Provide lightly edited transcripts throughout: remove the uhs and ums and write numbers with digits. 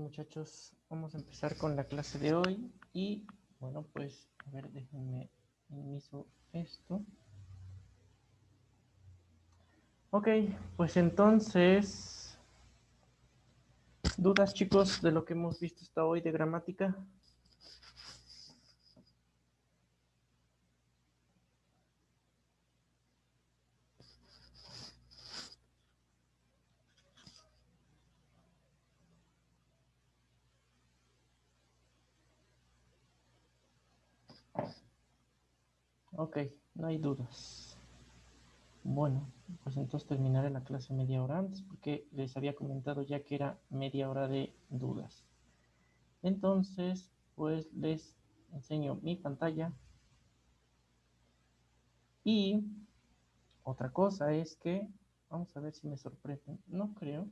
muchachos, vamos a empezar con la clase de hoy y bueno, pues a ver, déjenme inicio esto. Ok, pues entonces, ¿dudas, chicos, de lo que hemos visto hasta hoy de gramática? Ok, no hay dudas. Bueno, pues entonces terminaré la clase media hora antes porque les había comentado ya que era media hora de dudas. Entonces, pues les enseño mi pantalla y otra cosa es que, vamos a ver si me sorprenden, no creo,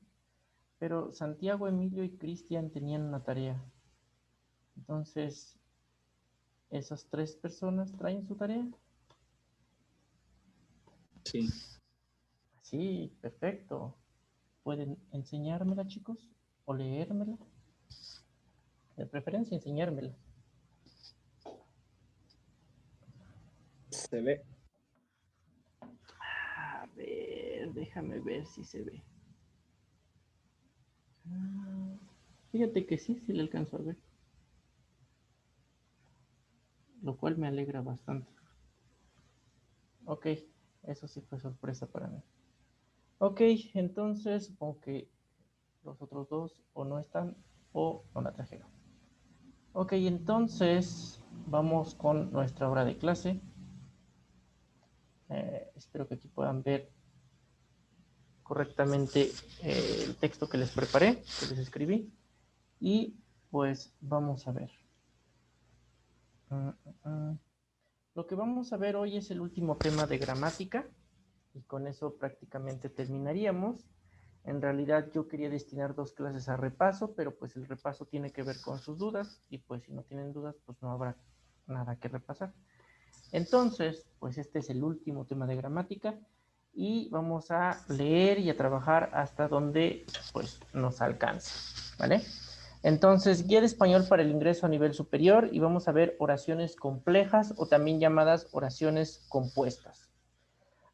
pero Santiago, Emilio y Cristian tenían una tarea. Entonces, esas tres personas traen su tarea. Sí. Sí, perfecto. ¿Pueden enseñármela, chicos? ¿O leérmela? De preferencia, enseñármela. Se ve. A ver, déjame ver si se ve. Fíjate que sí, sí le alcanzo a ver. Lo cual me alegra bastante. Ok, eso sí fue sorpresa para mí. Ok, entonces supongo que los otros dos o no están o no la trajeron. Ok, entonces vamos con nuestra hora de clase. Espero que aquí puedan ver correctamente el texto que les preparé, que les escribí. Y pues vamos a ver. Lo que vamos a ver hoy es el último tema de gramática y con eso prácticamente terminaríamos. En realidad yo quería destinar 2 clases a repaso, pero pues el repaso tiene que ver con sus dudas y pues si no tienen dudas pues no habrá nada que repasar. Entonces, pues este es el último tema de gramática y vamos a leer y a trabajar hasta donde pues nos alcance, ¿vale? Entonces, guía de español para el ingreso a nivel superior y vamos a ver oraciones complejas o también llamadas oraciones compuestas.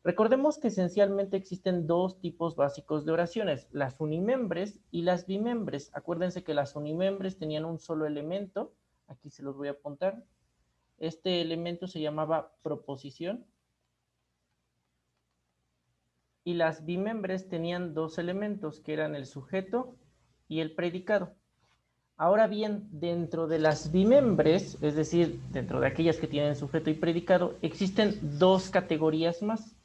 Recordemos que esencialmente existen dos tipos básicos de oraciones, las unimembres y las bimembres. Acuérdense que las unimembres tenían un solo elemento, aquí se los voy a apuntar. Este elemento se llamaba proposición y las bimembres tenían dos elementos que eran el sujeto y el predicado. Ahora bien, dentro de las bimembres, es decir, dentro de aquellas que tienen sujeto y predicado, existen dos categorías más.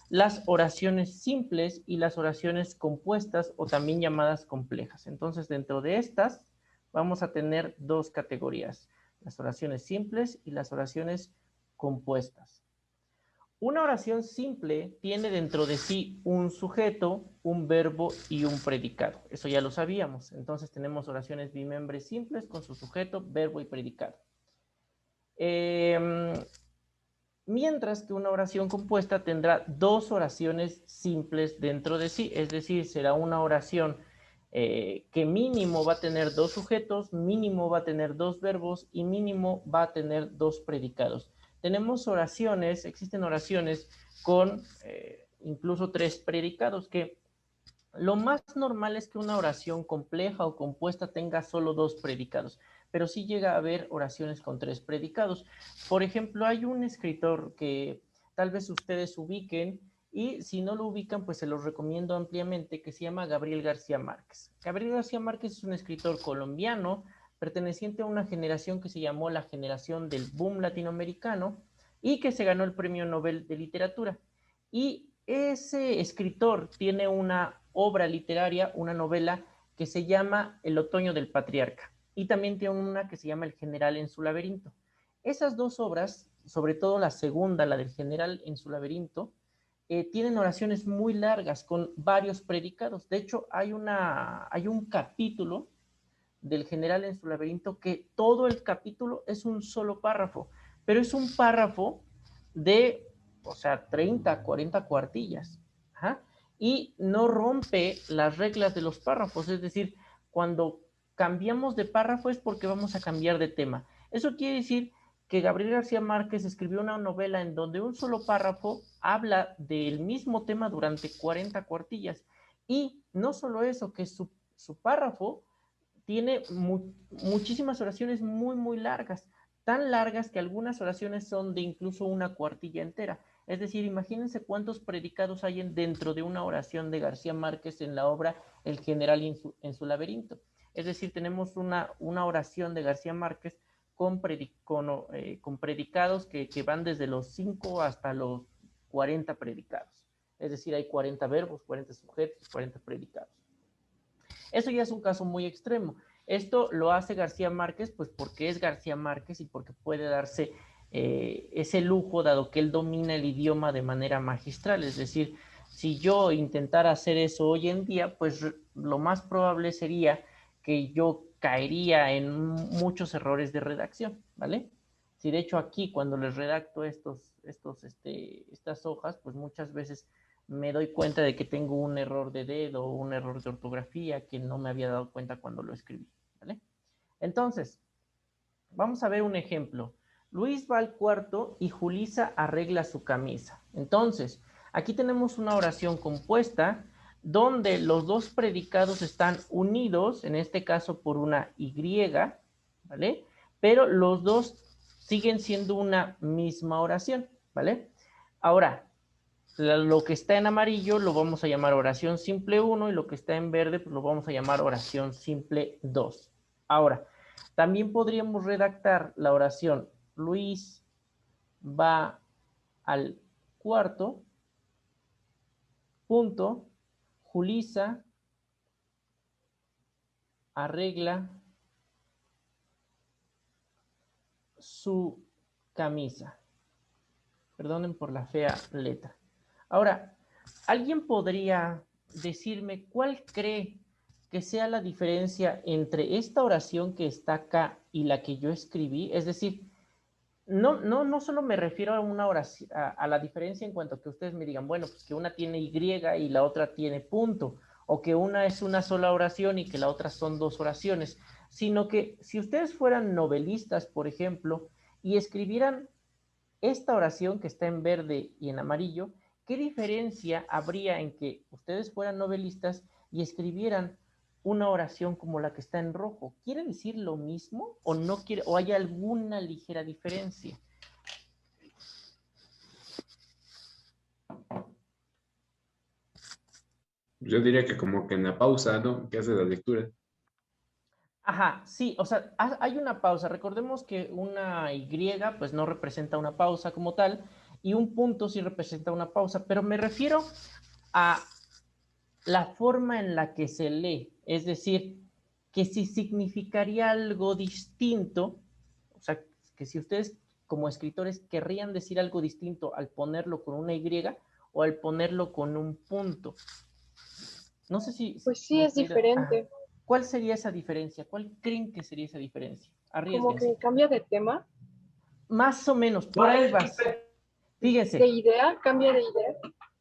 Las oraciones simples y las oraciones compuestas o también llamadas complejas. Entonces, dentro de estas vamos a tener dos categorías, las oraciones simples y las oraciones compuestas. Una oración simple tiene dentro de sí un sujeto, un verbo y un predicado. Eso ya lo sabíamos. Entonces tenemos oraciones bimembres simples con su sujeto, verbo y predicado. Mientras que una oración compuesta tendrá dos oraciones simples dentro de sí, es decir, será una oración que mínimo va a tener dos sujetos, mínimo va a tener dos verbos y mínimo va a tener dos predicados. Tenemos oraciones, existen oraciones con incluso tres predicados, que lo más normal es que una oración compleja o compuesta tenga solo dos predicados, pero sí llega a haber oraciones con tres predicados. Por ejemplo, hay un escritor que tal vez ustedes ubiquen y si no lo ubican, pues se los recomiendo ampliamente, que se llama Gabriel García Márquez. Gabriel García Márquez es un escritor colombiano perteneciente a una generación que se llamó la generación del boom latinoamericano y que se ganó el Premio Nobel de Literatura. Y ese escritor tiene una obra literaria, una novela que se llama El otoño del patriarca y también tiene una que se llama El general en su laberinto. Esas dos obras, sobre todo la segunda, la del general en su laberinto, tienen oraciones muy largas con varios predicados. De hecho, hay un capítulo del general en su laberinto que todo el capítulo es un solo párrafo, pero es un párrafo de, o sea, 30, 40 cuartillas. Ajá. Y no rompe las reglas de los párrafos, es decir, cuando cambiamos de párrafo es porque vamos a cambiar de tema. Eso quiere decir que Gabriel García Márquez escribió una novela en donde un solo párrafo habla del mismo tema durante 40 cuartillas. Y no solo eso, que su párrafo tiene muchísimas oraciones muy, muy largas, tan largas que algunas oraciones son de incluso una cuartilla entera. Es decir, imagínense cuántos predicados hay dentro de una oración de García Márquez en la obra El General en su laberinto. Es decir, tenemos una oración de García Márquez con predicados que van desde los 5 hasta los 40 predicados. Es decir, hay 40 verbos, 40 sujetos, 40 predicados. Eso ya es un caso muy extremo. Esto lo hace García Márquez, pues porque es García Márquez y porque puede darse ese lujo, dado que él domina el idioma de manera magistral. Es decir, si yo intentara hacer eso hoy en día, pues lo más probable sería que yo caería en muchos errores de redacción, ¿vale? Si de hecho aquí cuando les redacto estas hojas, pues muchas veces me doy cuenta de que tengo un error de dedo o un error de ortografía que no me había dado cuenta cuando lo escribí, ¿vale? Entonces, vamos a ver un ejemplo. Luis va al cuarto y Julisa arregla su camisa. Entonces, aquí tenemos una oración compuesta donde los dos predicados están unidos, en este caso por una Y, ¿vale? Pero los dos siguen siendo una misma oración, ¿vale? Ahora, lo que está en amarillo lo vamos a llamar oración simple 1 y lo que está en verde pues lo vamos a llamar oración simple 2. Ahora, también podríamos redactar la oración Luis va al cuarto, punto, Julisa arregla su camisa. Perdonen por la fea letra. Ahora, ¿alguien podría decirme cuál cree que sea la diferencia entre esta oración que está acá y la que yo escribí? Es decir, no solo me refiero a una oración, a la diferencia en cuanto a que ustedes me digan, bueno, pues que una tiene Y y la otra tiene punto, o que una es una sola oración y que la otra son dos oraciones, sino que si ustedes fueran novelistas, por ejemplo, y escribieran esta oración que está en verde y en amarillo, ¿qué diferencia habría en que ustedes fueran novelistas y escribieran una oración como la que está en rojo? ¿Quiere decir lo mismo o no quiere, o hay alguna ligera diferencia? Yo diría que como que en la pausa, ¿no? Que hace la lectura. Ajá, sí, o sea, hay una pausa. Recordemos que una Y pues no representa una pausa como tal y un punto sí representa una pausa, pero me refiero a la forma en la que se lee, es decir, que si significaría algo distinto, o sea, que si ustedes como escritores querrían decir algo distinto al ponerlo con una Y o al ponerlo con un punto. No sé si Pues sí, me es estoy... diferente. ¿Cuál sería esa diferencia? ¿Cuál creen que sería esa diferencia? Como Arriesguense. que cambia de tema, Más o menos, por ahí vas. de Fíjense, idea, cambia de idea.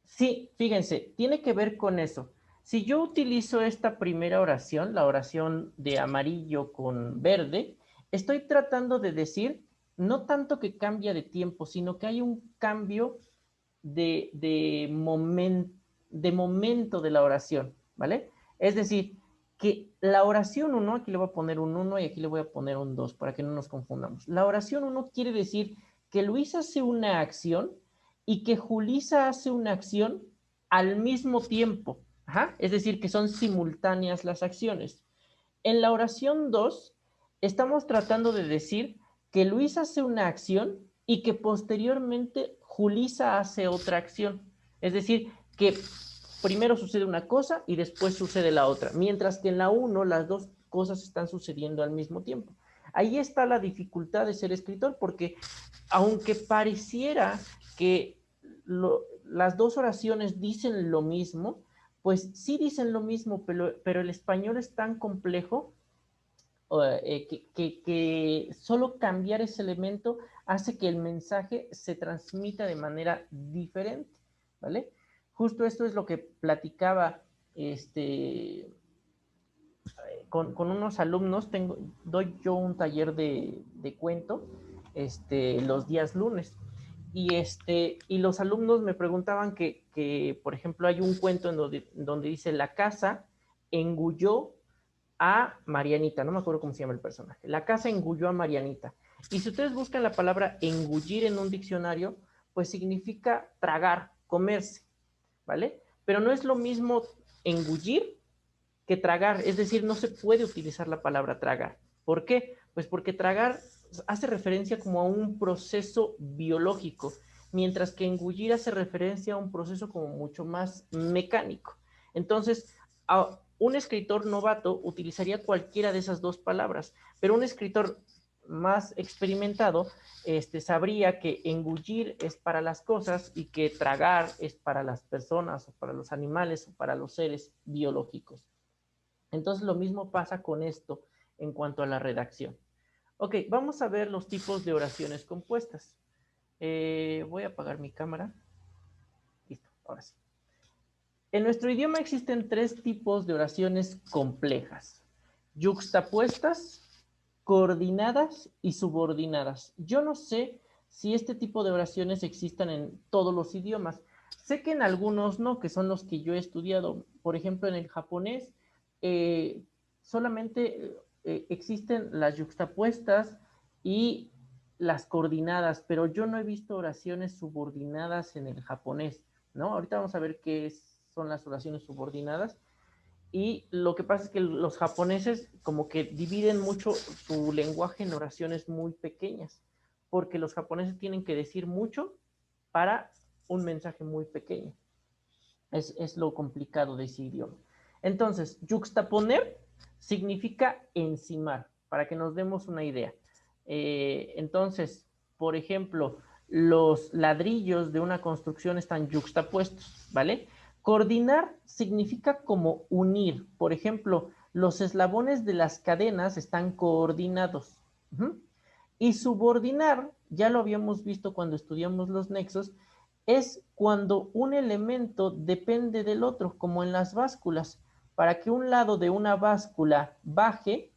sí, fíjense, tiene que ver con eso. Si yo utilizo esta primera oración, la oración de amarillo con verde, estoy tratando de decir no tanto que cambia de tiempo, sino que hay un cambio de momento de la oración, ¿vale? Es decir, que la oración 1, aquí le voy a poner un 1 y aquí le voy a poner un 2 para que no nos confundamos. La oración 1 quiere decir que Luis hace una acción y que Julisa hace una acción al mismo tiempo. Ajá. Es decir, que son simultáneas las acciones. En la oración 2, estamos tratando de decir que Luis hace una acción y que posteriormente Julisa hace otra acción. Es decir, que primero sucede una cosa y después sucede la otra, mientras que en la 1 las dos cosas están sucediendo al mismo tiempo. Ahí está la dificultad de ser escritor, porque aunque pareciera que las dos oraciones dicen lo mismo, pues sí dicen lo mismo, pero el español es tan complejo que solo cambiar ese elemento hace que el mensaje se transmita de manera diferente, ¿vale? Justo esto es lo que platicaba con unos alumnos, doy yo un taller de cuento los días lunes. Y los alumnos me preguntaban que, por ejemplo, hay un cuento en donde dice la casa engulló a Marianita, no me acuerdo cómo se llama el personaje. La casa engulló a Marianita. Y si ustedes buscan la palabra engullir en un diccionario, pues significa tragar, comerse, ¿vale? Pero no es lo mismo engullir que tragar, es decir, no se puede utilizar la palabra tragar. ¿Por qué? Pues porque tragar hace referencia como a un proceso biológico, mientras que engullir hace referencia a un proceso como mucho más mecánico. Entonces, un escritor novato utilizaría cualquiera de esas dos palabras, pero un escritor más experimentado sabría que engullir es para las cosas y que tragar es para las personas o para los animales o para los seres biológicos. Entonces lo mismo pasa con esto en cuanto a la redacción. Ok, vamos a ver los tipos de oraciones compuestas. Voy a apagar mi cámara. Listo, ahora sí. En nuestro idioma existen 3 tipos de oraciones complejas: yuxtapuestas, coordinadas y subordinadas. Yo no sé si este tipo de oraciones existan en todos los idiomas. Sé que en algunos no, que son los que yo he estudiado. Por ejemplo, en el japonés eh, solamente existen las yuxtapuestas y las coordinadas, pero yo no he visto oraciones subordinadas en el japonés, ¿no? Ahorita vamos a ver qué son las oraciones subordinadas. Y lo que pasa es que los japoneses como que dividen mucho su lenguaje en oraciones muy pequeñas, porque los japoneses tienen que decir mucho para un mensaje muy pequeño. Es lo complicado de ese idioma. Entonces, yuxtaponer significa encimar, para que nos demos una idea. Entonces, por ejemplo, los ladrillos de una construcción están yuxtapuestos, ¿vale? Coordinar significa como unir. Por ejemplo, los eslabones de las cadenas están coordinados. Y subordinar, ya lo habíamos visto cuando estudiamos los nexos, es cuando un elemento depende del otro, como en las básculas. Para que un lado de una báscula baje,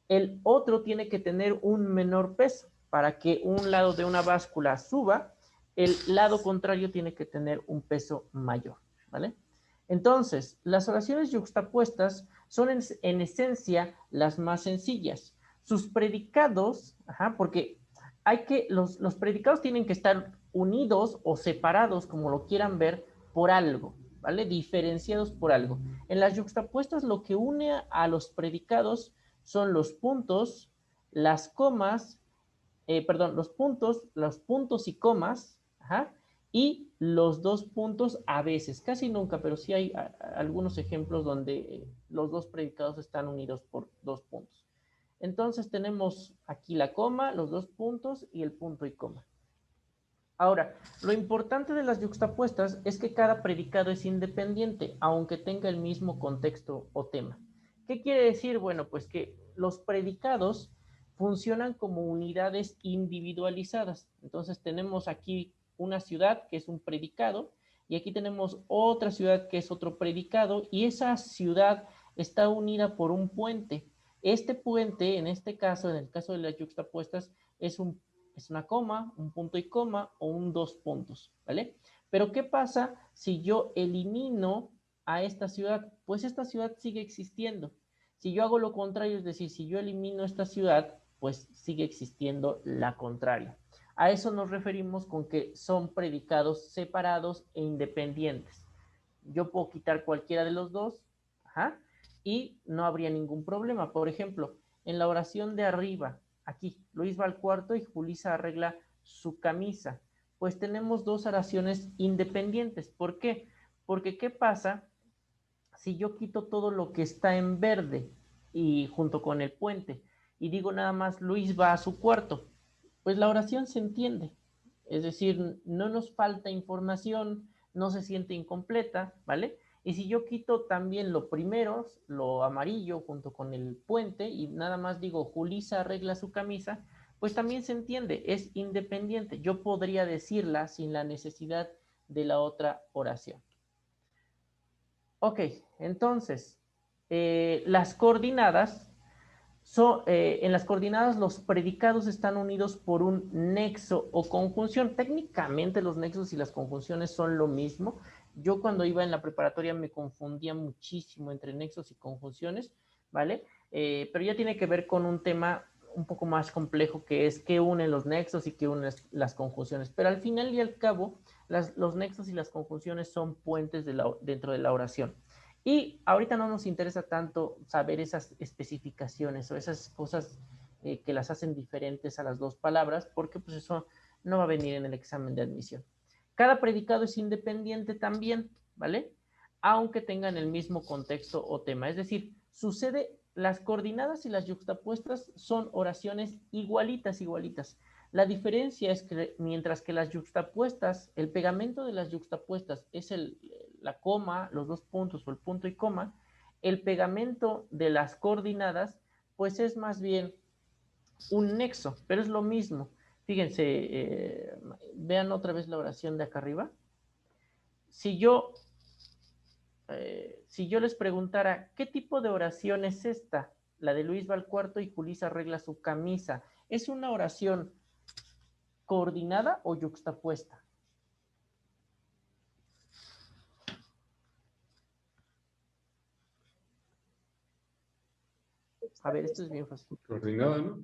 el otro tiene que tener un menor peso. Para que un lado de una báscula suba, el lado contrario tiene que tener un peso mayor, ¿vale? Entonces, las oraciones yuxtapuestas son en esencia las más sencillas. Sus predicados, porque los predicados tienen que estar unidos o separados, como lo quieran ver, por algo, ¿vale? Diferenciados por algo. En las yuxtapuestas lo que une a los predicados son los puntos, las comas, los puntos y comas, y los 2 puntos a veces, casi nunca, pero sí hay algunos ejemplos donde los 2 predicados están unidos por 2 puntos. Entonces tenemos aquí la coma, los 2 puntos y el punto y coma. Ahora, lo importante de las yuxtapuestas es que cada predicado es independiente, aunque tenga el mismo contexto o tema. ¿Qué quiere decir? Bueno, pues que los predicados funcionan como unidades individualizadas. Entonces tenemos aquí una ciudad que es un predicado y aquí tenemos otra ciudad que es otro predicado y esa ciudad está unida por un puente. Este puente, en este caso, en el caso de las yuxtapuestas, es una coma, un punto y coma o un 2 puntos, ¿vale? Pero ¿qué pasa si yo elimino a esta ciudad? Pues esta ciudad sigue existiendo. Si yo hago lo contrario, es decir, si yo elimino esta ciudad, pues sigue existiendo la contraria. A eso nos referimos con que son predicados separados e independientes. Yo puedo quitar cualquiera de los dos, y no habría ningún problema. Por ejemplo, en la oración de arriba, aquí, Luis va al cuarto y Julisa arregla su camisa. Pues tenemos 2 oraciones independientes. ¿Por qué? Porque ¿qué pasa si yo quito todo lo que está en verde y junto con el puente y digo nada más Luis va a su cuarto? Pues la oración se entiende. Es decir, no nos falta información, no se siente incompleta, ¿vale? Y si yo quito también lo primero, lo amarillo junto con el puente y nada más digo Julisa arregla su camisa, pues también se entiende, es independiente. Yo podría decirla sin la necesidad de la otra oración. Ok, entonces, las coordinadas en las coordinadas los predicados están unidos por un nexo o conjunción. Técnicamente los nexos y las conjunciones son lo mismo. Yo cuando iba en la preparatoria me confundía muchísimo entre nexos y conjunciones, ¿vale? Pero ya tiene que ver con un tema un poco más complejo, que es qué unen los nexos y qué unen las conjunciones. Pero al final y al cabo, los nexos y las conjunciones son puentes dentro de la oración. Y ahorita no nos interesa tanto saber esas especificaciones o esas cosas que las hacen diferentes a las dos palabras, porque pues eso no va a venir en el examen de admisión. Cada predicado es independiente también, ¿vale? Aunque tengan el mismo contexto o tema. Es decir, las coordinadas y las yuxtapuestas son oraciones igualitas. La diferencia es que mientras que las yuxtapuestas, el pegamento de las yuxtapuestas es la coma, los dos puntos o el punto y coma, el pegamento de las coordinadas pues es más bien un nexo, pero es lo mismo. Fíjense, vean otra vez la oración de acá arriba. Si yo les preguntara, ¿qué tipo de oración es esta? La de Luis va al cuarto y Julissa arregla su camisa. ¿Es una oración coordinada o yuxtapuesta? A ver, esto es bien fácil. Coordinada, ¿no?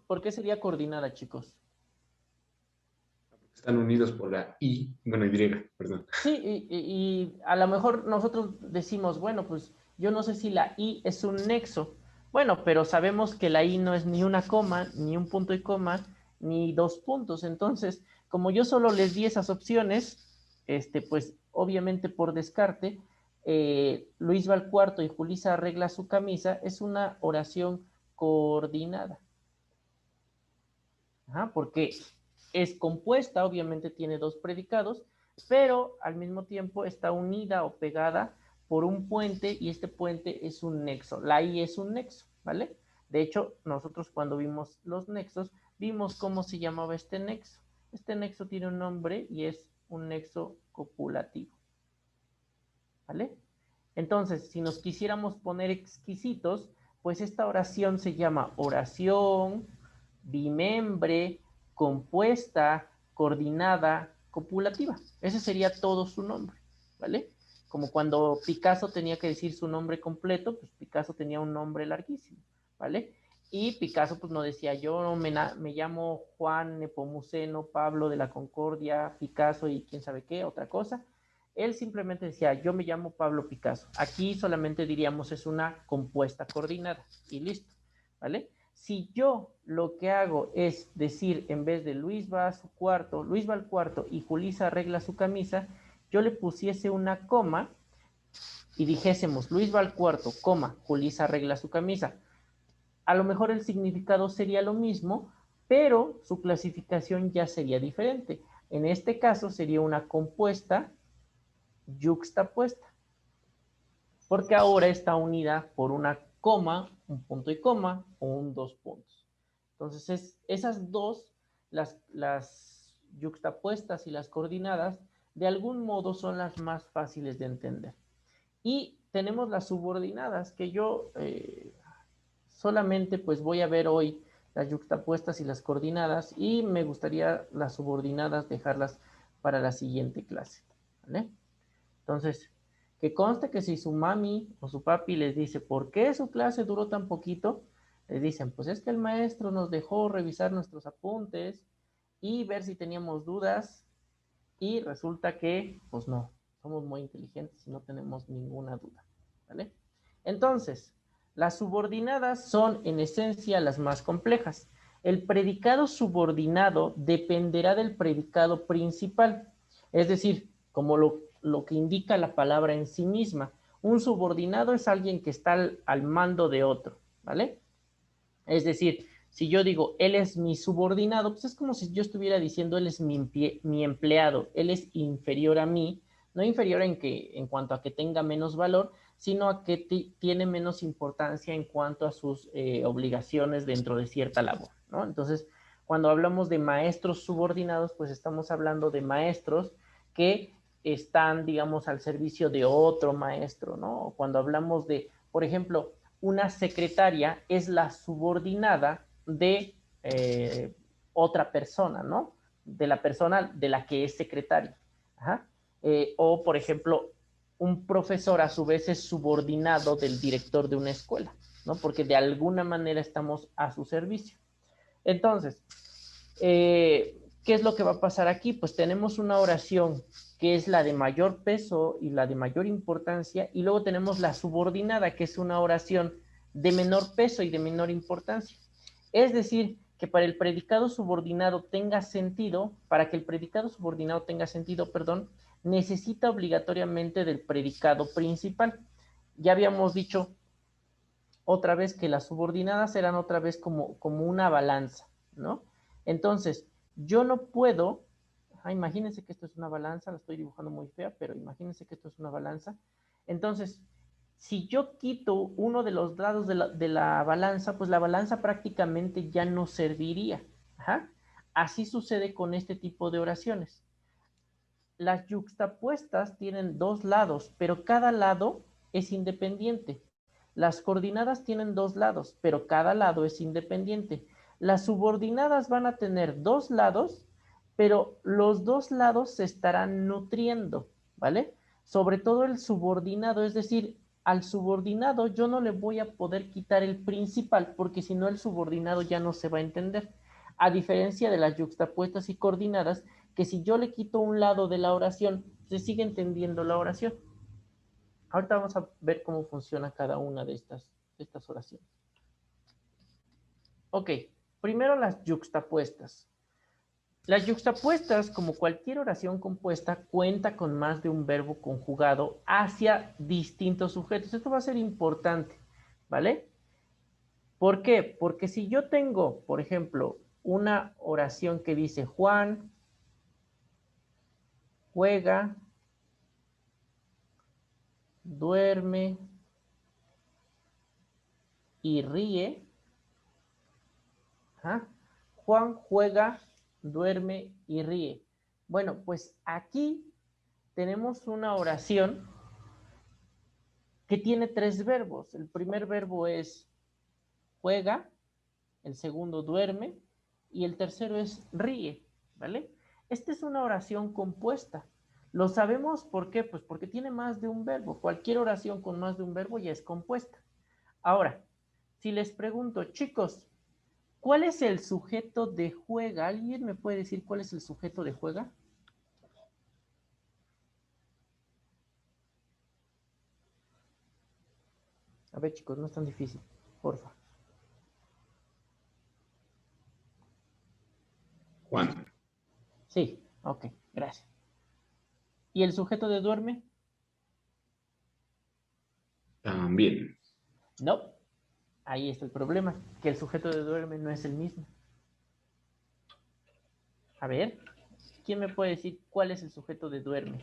¿Por qué sería coordinada, chicos? Están unidos por la Y, bueno, Y, perdón. Sí, y a lo mejor nosotros decimos, bueno, pues yo no sé si la I es un nexo. Bueno, pero sabemos que la I no es ni una coma, ni un punto y coma, ni dos puntos. Entonces, como yo solo les di esas opciones, pues obviamente por descarte, Luis va al cuarto y Julissa arregla su camisa, es una oración coordinada. Ajá, porque es compuesta, obviamente tiene dos predicados, pero al mismo tiempo está unida o pegada por un puente y este puente es un nexo. La I es un nexo, ¿vale? De hecho, nosotros cuando vimos los nexos, vimos cómo se llamaba este nexo. Este nexo tiene un nombre y es un nexo copulativo, ¿vale? Entonces, si nos quisiéramos poner exquisitos, pues esta oración se llama oración bimembre, compuesta, coordinada, copulativa. Ese sería todo su nombre, ¿vale? Como cuando Picasso tenía que decir su nombre completo, pues Picasso tenía un nombre larguísimo, ¿vale? Y Picasso pues no decía yo me llamo Juan Nepomuceno Pablo de la Concordia, Picasso y quién sabe qué, otra cosa. Él simplemente decía, yo me llamo Pablo Picasso. Aquí solamente diríamos es una compuesta coordinada y listo, ¿vale? Si yo lo que hago es decir, en vez de Luis va al cuarto y Julissa arregla su camisa, yo le pusiese una coma y dijésemos, Luis va al cuarto, coma, Julissa arregla su camisa. A lo mejor el significado sería lo mismo, pero su clasificación ya sería diferente. En este caso sería una compuesta yuxtapuesta, porque ahora está unida por una coma, un punto y coma o un dos puntos. Entonces, esas dos, las yuxtapuestas y las coordinadas, de algún modo son las más fáciles de entender. Y tenemos las subordinadas, que yo solamente pues voy a ver hoy las yuxtapuestas y las coordinadas, y me gustaría las subordinadas dejarlas para la siguiente clase, ¿vale? Entonces, que conste que si su mami o su papi les dice, ¿por qué su clase duró tan poquito? Les dicen, pues es que el maestro nos dejó revisar nuestros apuntes y ver si teníamos dudas, y resulta que, pues no, somos muy inteligentes y no tenemos ninguna duda, ¿vale? Entonces, las subordinadas son en esencia las más complejas. El predicado subordinado dependerá del predicado principal, es decir, como lo que indica la palabra en sí misma. Un subordinado es alguien que está al mando de otro, ¿vale? Es decir, si yo digo, él es mi subordinado, pues es como si yo estuviera diciendo, él es mi empleado, él es inferior a mí, no inferior en cuanto a que tenga menos valor, sino a que tiene menos importancia en cuanto a sus obligaciones dentro de cierta labor, ¿no? Entonces, cuando hablamos de maestros subordinados, pues estamos hablando de maestros que están, digamos, al servicio de otro maestro, ¿no? Cuando hablamos de, por ejemplo, una secretaria es la subordinada de otra persona, ¿no? De la persona de la que es secretaria. Ajá. O, por ejemplo, un profesor a su vez es subordinado del director de una escuela, ¿no? Porque de alguna manera estamos a su servicio. Entonces, ¿qué es lo que va a pasar aquí? Pues tenemos una oración que es la de mayor peso y la de mayor importancia, y luego tenemos la subordinada, que es una oración de menor peso y de menor importancia. Es decir, que para el predicado subordinado tenga sentido, para que el predicado subordinado tenga sentido, perdón, necesita obligatoriamente del predicado principal. Ya habíamos dicho otra vez que las subordinadas eran otra vez como una balanza, ¿no? Entonces, yo no puedo, imagínense que esto es una balanza, la estoy dibujando muy fea, pero imagínense que esto es una balanza. Entonces, si yo quito uno de los lados de la balanza, pues la balanza prácticamente ya no serviría. Ajá. Así sucede con este tipo de oraciones. Las yuxtapuestas tienen dos lados, pero cada lado es independiente. Las coordinadas tienen dos lados, pero cada lado es independiente. Las subordinadas van a tener dos lados, pero los dos lados se estarán nutriendo, ¿vale? Sobre todo el subordinado, es decir, al subordinado yo no le voy a poder quitar el principal, porque si no el subordinado ya no se va a entender. A diferencia de las yuxtapuestas y coordinadas, que si yo le quito un lado de la oración, se sigue entendiendo la oración. Ahorita vamos a ver cómo funciona cada una de estas oraciones. Ok, primero las yuxtapuestas. Las yuxtapuestas, como cualquier oración compuesta, cuenta con más de un verbo conjugado hacia distintos sujetos. Esto va a ser importante, ¿vale? ¿Por qué? Porque si yo tengo, por ejemplo, una oración que dice Juan juega, duerme y ríe. ¿Ah? Juan juega, duerme y ríe. Bueno, pues aquí tenemos una oración que tiene tres verbos. El primer verbo es juega, el segundo duerme y el tercero es ríe, ¿vale? Esta es una oración compuesta. Lo sabemos ¿por qué? Pues porque tiene más de un verbo. Cualquier oración con más de un verbo ya es compuesta. Ahora, si les pregunto, chicos, ¿cuál es el sujeto de juega? ¿Alguien me puede decir cuál es el sujeto de juega? A ver, chicos, no es tan difícil, porfa. Juan. Sí, ok, gracias. ¿Y el sujeto de duerme? También. No, ahí está el problema, que el sujeto de duerme no es el mismo. A ver, ¿quién me puede decir cuál es el sujeto de duerme?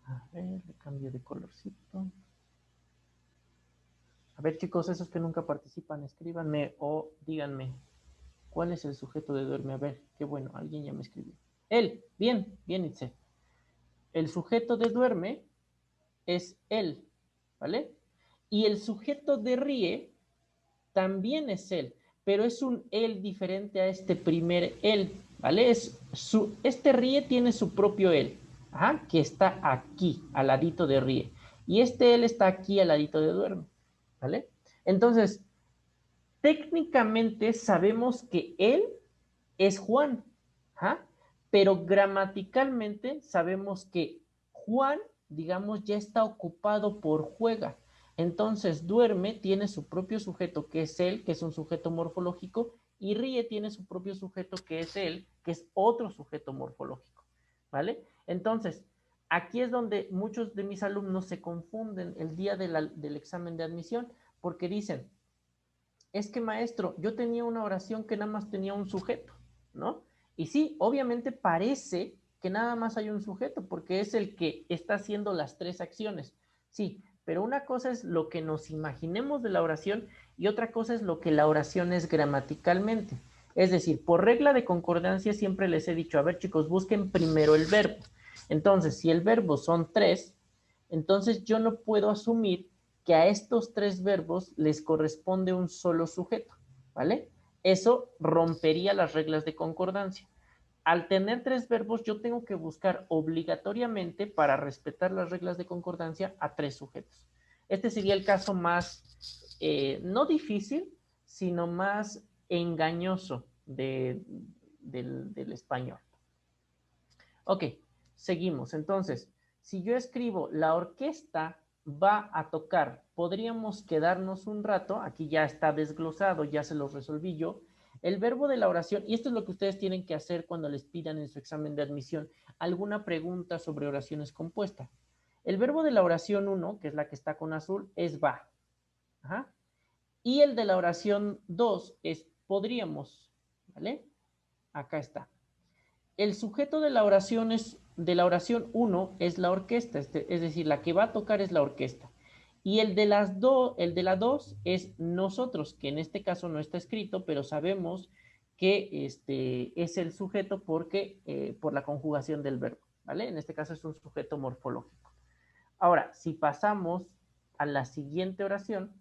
A ver, le cambio de colorcito. A ver, chicos, esos que nunca participan, escríbanme o díganme cuál es el sujeto de duerme. A ver, qué bueno, alguien ya me escribió. Él, bien, bien, Itze. El sujeto de duerme es él, ¿vale? Y el sujeto de ríe también es él, pero es un él diferente a este primer él, ¿vale? Este ríe tiene su propio él, ajá, que está aquí, al ladito de ríe. Y este él está aquí, al ladito de duerme, ¿vale? Entonces, técnicamente sabemos que él es Juan, ¿ajá? Pero gramaticalmente sabemos que Juan, digamos, ya está ocupado por juega. Entonces, duerme tiene su propio sujeto, que es él, que es un sujeto morfológico, y ríe tiene su propio sujeto, que es él, que es otro sujeto morfológico, ¿vale? Entonces, aquí es donde muchos de mis alumnos se confunden el día del examen de admisión, porque dicen, es que maestro, yo tenía una oración que nada más tenía un sujeto, ¿no? Y sí, obviamente parece que nada más hay un sujeto, porque es el que está haciendo las tres acciones. Sí, pero una cosa es lo que nos imaginemos de la oración y otra cosa es lo que la oración es gramaticalmente. Es decir, por regla de concordancia siempre les he dicho, a ver chicos, busquen primero el verbo. Entonces, si el verbo son 3, entonces yo no puedo asumir que a estos 3 verbos les corresponde un solo sujeto, ¿vale? Eso rompería las reglas de concordancia. Al tener 3 verbos, yo tengo que buscar obligatoriamente, para respetar las reglas de concordancia, a 3 sujetos. Este sería el caso más, no difícil, sino más engañoso del español. Ok, seguimos. Entonces, si yo escribo la orquesta va a tocar, podríamos quedarnos un rato, aquí ya está desglosado, ya se los resolví yo. El verbo de la oración, y esto es lo que ustedes tienen que hacer cuando les pidan en su examen de admisión alguna pregunta sobre oraciones compuestas. El verbo de la oración 1, que es la que está con azul, es va. Ajá. Y el de la oración 2 es podríamos, ¿vale? Acá está. El sujeto de la oración 1 es la orquesta, es decir, la que va a tocar es la orquesta. Y el de la 2 es nosotros, que en este caso no está escrito, pero sabemos que es el sujeto porque por la conjugación del verbo, ¿vale? En este caso es un sujeto morfológico. Ahora, si pasamos a la siguiente oración,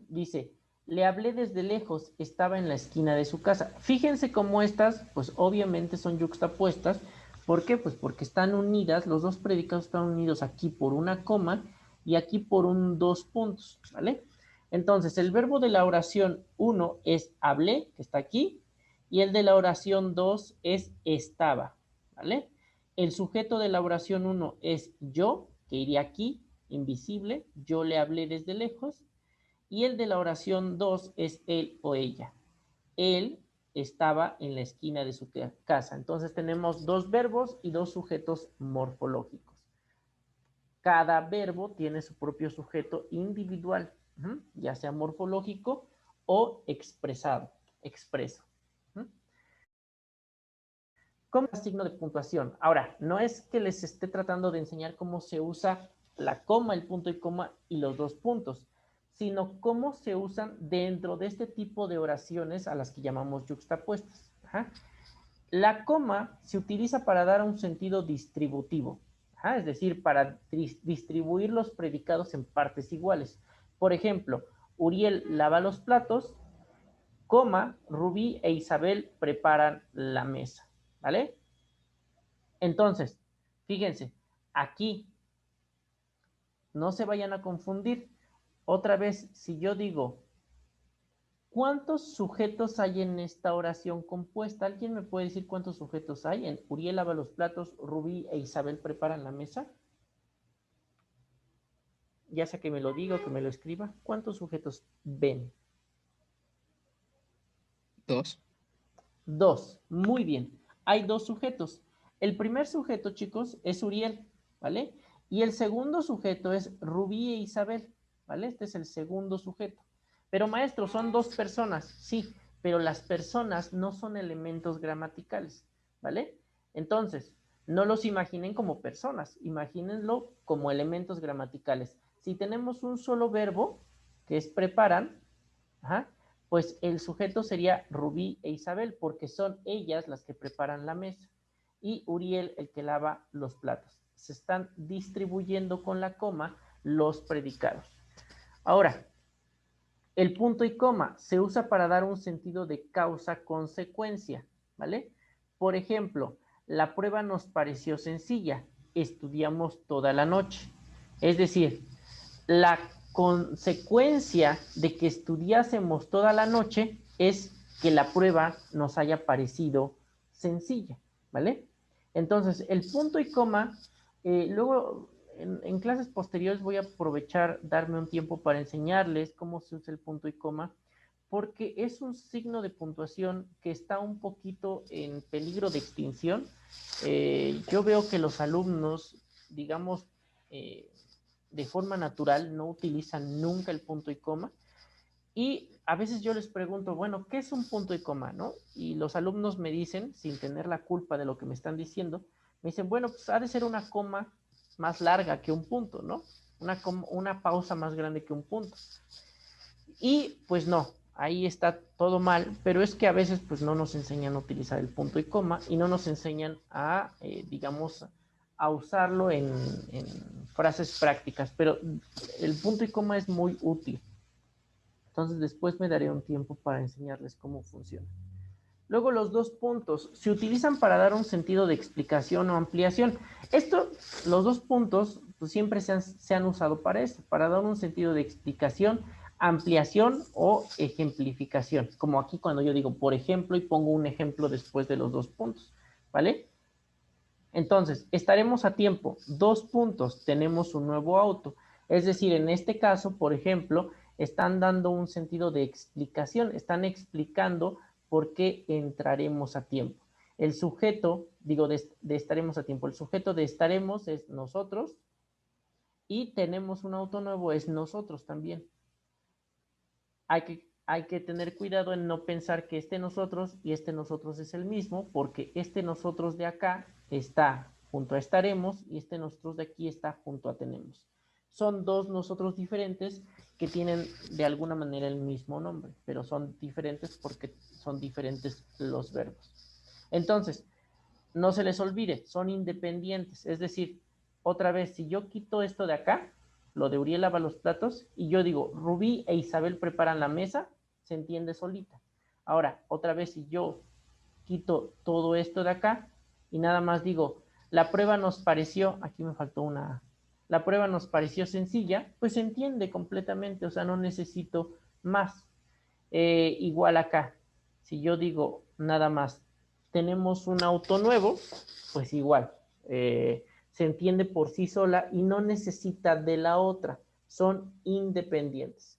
dice, le hablé desde lejos, estaba en la esquina de su casa. Fíjense cómo estas, pues obviamente son yuxtapuestas. ¿Por qué? Pues porque están unidas, los dos predicados están unidos aquí por una coma y aquí por un 2 puntos, ¿vale? Entonces, el verbo de la oración 1 es hablé, que está aquí, y el de la oración 2 es estaba, ¿vale? El sujeto de la oración 1 es yo, que iría aquí, invisible, yo le hablé desde lejos, y el de la oración 2 es él o ella. Él estaba en la esquina de su casa. Entonces tenemos 2 verbos y 2 sujetos morfológicos. Cada verbo tiene su propio sujeto individual, ya sea morfológico o expreso. ¿Cómo es el signo de puntuación? Ahora, no es que les esté tratando de enseñar cómo se usa la coma, el punto y coma y los 2 puntos, sino cómo se usan dentro de este tipo de oraciones a las que llamamos yuxtapuestas. La coma se utiliza para dar un sentido distributivo, es decir, para distribuir los predicados en partes iguales. Por ejemplo, Uriel lava los platos, coma, Rubí e Isabel preparan la mesa, ¿vale? Entonces, fíjense, aquí no se vayan a confundir. Otra vez, si yo digo, ¿cuántos sujetos hay en esta oración compuesta? ¿Alguien me puede decir cuántos sujetos hay? En Uriel lava los platos, Rubí e Isabel preparan la mesa. Ya sea que me lo diga o que me lo escriba. ¿Cuántos sujetos ven? 2. 2. Muy bien. Hay 2 sujetos. El primer sujeto, chicos, es Uriel, ¿vale? Y el segundo sujeto es Rubí e Isabel, ¿vale? Este es el segundo sujeto. Pero maestro, son 2 personas, sí, pero las personas no son elementos gramaticales, ¿vale? Entonces, no los imaginen como personas, imagínenlo como elementos gramaticales. Si tenemos un solo verbo, que es preparan, pues el sujeto sería Rubí e Isabel, porque son ellas las que preparan la mesa, y Uriel el que lava los platos. Se están distribuyendo con la coma los predicados. Ahora, el punto y coma se usa para dar un sentido de causa-consecuencia, ¿vale? Por ejemplo, la prueba nos pareció sencilla, estudiamos toda la noche. Es decir, la consecuencia de que estudiásemos toda la noche es que la prueba nos haya parecido sencilla, ¿vale? Entonces, el punto y coma, luego en clases posteriores voy a aprovechar, darme un tiempo para enseñarles cómo se usa el punto y coma, porque es un signo de puntuación que está un poquito en peligro de extinción. Yo veo que los alumnos, digamos, de forma natural no utilizan nunca el punto y coma, y a veces yo les pregunto, bueno, ¿qué es un punto y coma, no? Y los alumnos me dicen, sin tener la culpa de lo que me están diciendo, me dicen, bueno, pues ha de ser una coma más larga que un punto, ¿no? Una pausa más grande que un punto. Y pues no, ahí está todo mal, pero es que a veces pues no nos enseñan a utilizar el punto y coma y no nos enseñan a, digamos, a usarlo en frases prácticas, pero el punto y coma es muy útil. Entonces después me daré un tiempo para enseñarles cómo funciona. Luego los dos puntos se utilizan para dar un sentido de explicación o ampliación. Los dos puntos pues, siempre se han usado para eso, para dar un sentido de explicación, ampliación o ejemplificación. Como aquí cuando yo digo por ejemplo y pongo un ejemplo después de los dos puntos, ¿vale? Entonces, estaremos a tiempo. Dos puntos, tenemos un nuevo auto. Es decir, en este caso, por ejemplo, están dando un sentido de explicación, están explicando por qué entraremos a tiempo. El sujeto, digo, de estaremos a tiempo, el sujeto de estaremos es nosotros y tenemos un auto nuevo es nosotros también. Hay que tener cuidado en no pensar que este nosotros y este nosotros es el mismo, porque este nosotros de acá está junto a estaremos y este nosotros de aquí está junto a tenemos. Son dos nosotros diferentes que tienen de alguna manera el mismo nombre, pero son diferentes porque son diferentes los verbos. Entonces, no se les olvide, son independientes. Es decir, otra vez, si yo quito esto de acá, lo de Uriel lava los platos, y yo digo, Rubí e Isabel preparan la mesa, se entiende solita. Ahora, otra vez, si yo quito todo esto de acá y nada más digo, la prueba nos pareció, aquí me faltó una, la prueba nos pareció sencilla, pues se entiende completamente, o sea, no necesito más. Igual acá, si yo digo nada más, tenemos un auto nuevo, pues igual, se entiende por sí sola y no necesita de la otra, son independientes.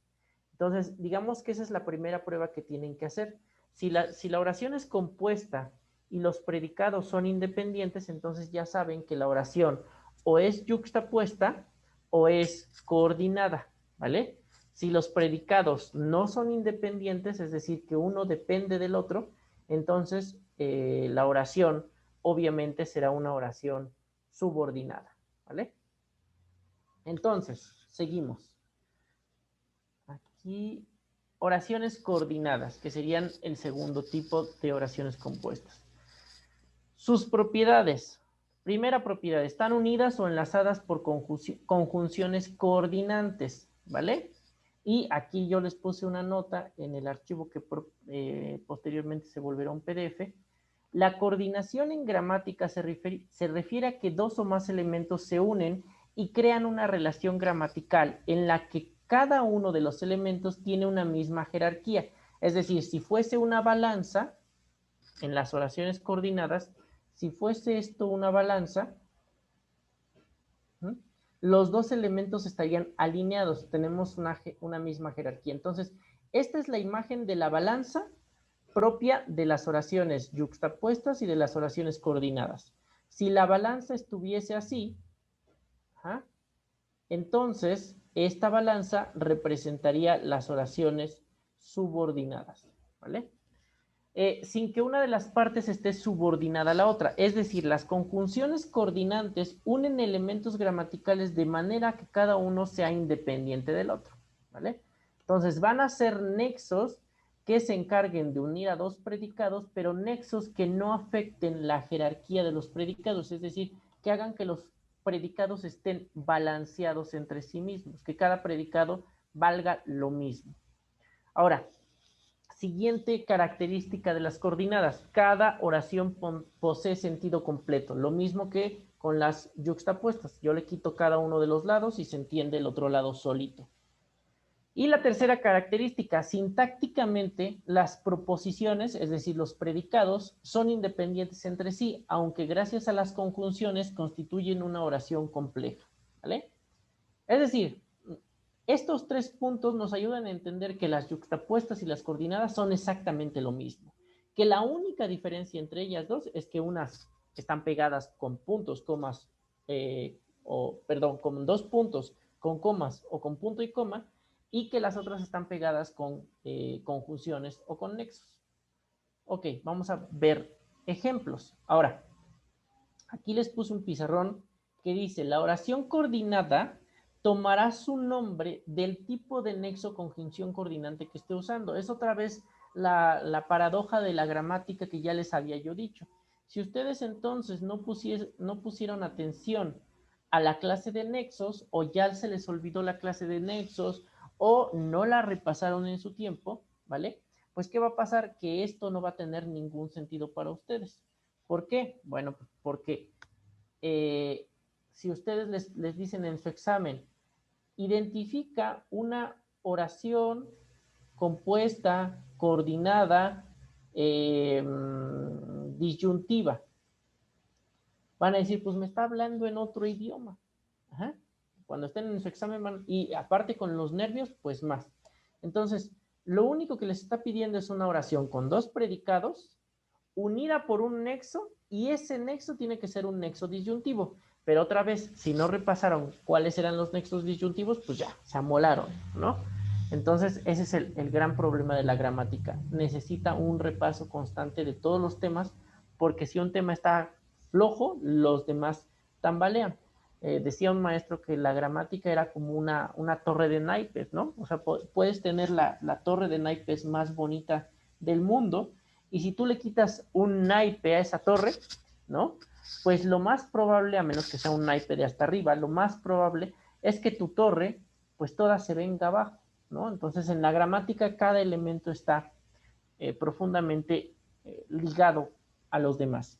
Entonces, digamos que esa es la primera prueba que tienen que hacer. Si la oración es compuesta y los predicados son independientes, entonces ya saben que la oración o es yuxtapuesta o es coordinada, ¿vale? Si los predicados no son independientes, es decir, que uno depende del otro, entonces la oración obviamente será una oración subordinada, ¿vale? Entonces, seguimos. Aquí, oraciones coordinadas, que serían el segundo tipo de oraciones compuestas. Sus propiedades. Primera propiedad, están unidas o enlazadas por conjunciones coordinantes, ¿vale? Y aquí yo les puse una nota en el archivo que posteriormente se volverá un PDF. La coordinación en gramática se refiere a que dos o más elementos se unen y crean una relación gramatical en la que cada uno de los elementos tiene una misma jerarquía. Es decir, si fuese una balanza, en las oraciones coordinadas, si fuese esto una balanza, ¿sí?, los dos elementos estarían alineados, tenemos una misma jerarquía. Entonces, esta es la imagen de la balanza propia de las oraciones yuxtapuestas y de las oraciones coordinadas. Si la balanza estuviese así, ¿ah?, entonces esta balanza representaría las oraciones subordinadas, ¿vale? Sin que una de las partes esté subordinada a la otra. Es decir, las conjunciones coordinantes unen elementos gramaticales de manera que cada uno sea independiente del otro, ¿vale? Entonces van a ser nexos que se encarguen de unir a dos predicados, pero nexos que no afecten la jerarquía de los predicados, es decir, que hagan que los predicados estén balanceados entre sí mismos, que cada predicado valga lo mismo. Ahora, siguiente característica de las coordinadas. Cada oración posee sentido completo. Lo mismo que con las yuxtapuestas. Yo le quito cada uno de los lados y se entiende el otro lado solito. Y la tercera característica, sintácticamente, las proposiciones, es decir, los predicados, son independientes entre sí, aunque gracias a las conjunciones constituyen una oración compleja, ¿vale? Es decir, estos tres puntos nos ayudan a entender que las yuxtapuestas y las coordinadas son exactamente lo mismo, que la única diferencia entre ellas dos es que unas están pegadas con puntos, comas, con dos puntos, con comas o con punto y coma, y que las otras están pegadas con conjunciones o con nexos. Ok, vamos a ver ejemplos. Ahora, aquí les puse un pizarrón que dice, la oración coordinada tomará su nombre del tipo de nexo conjunción coordinante que esté usando. Es otra vez la paradoja de la gramática que ya les había yo dicho. Si ustedes entonces no pusieron atención a la clase de nexos, o ya se les olvidó la clase de nexos, o no la repasaron en su tiempo, ¿vale? Pues ¿qué va a pasar? Que esto no va a tener ningún sentido para ustedes. ¿Por qué? Bueno, porque si ustedes les dicen en su examen, identifica una oración compuesta, coordinada, disyuntiva. Van a decir, pues me está hablando en otro idioma. Ajá. Cuando estén en su examen, y aparte con los nervios, pues más. Entonces, lo único que les está pidiendo es una oración con dos predicados, unida por un nexo, y ese nexo tiene que ser un nexo disyuntivo. Pero otra vez, si no repasaron cuáles eran los nexos disyuntivos, pues ya, se amolaron, ¿no? Entonces, ese es el gran problema de la gramática. Necesita un repaso constante de todos los temas, porque si un tema está flojo, los demás tambalean. Decía un maestro que la gramática era como una torre de naipes, ¿no? O sea, puedes tener la torre de naipes más bonita del mundo, y si tú le quitas un naipe a esa torre, ¿no? Pues lo más probable, a menos que sea un naipe de hasta arriba, lo más probable es que tu torre, pues toda se venga abajo, ¿no? Entonces, en la gramática cada elemento está profundamente ligado a los demás.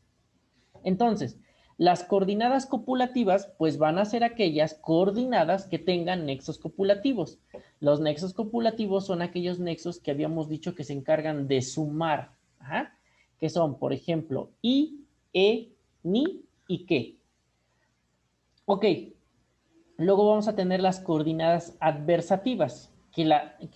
Entonces, las coordinadas copulativas, pues van a ser aquellas coordinadas que tengan nexos copulativos. Los nexos copulativos son aquellos nexos que habíamos dicho que se encargan de sumar, ¿ajá? Que son, por ejemplo, i, ni y que. Ok, luego vamos a tener las coordinadas adversativas, que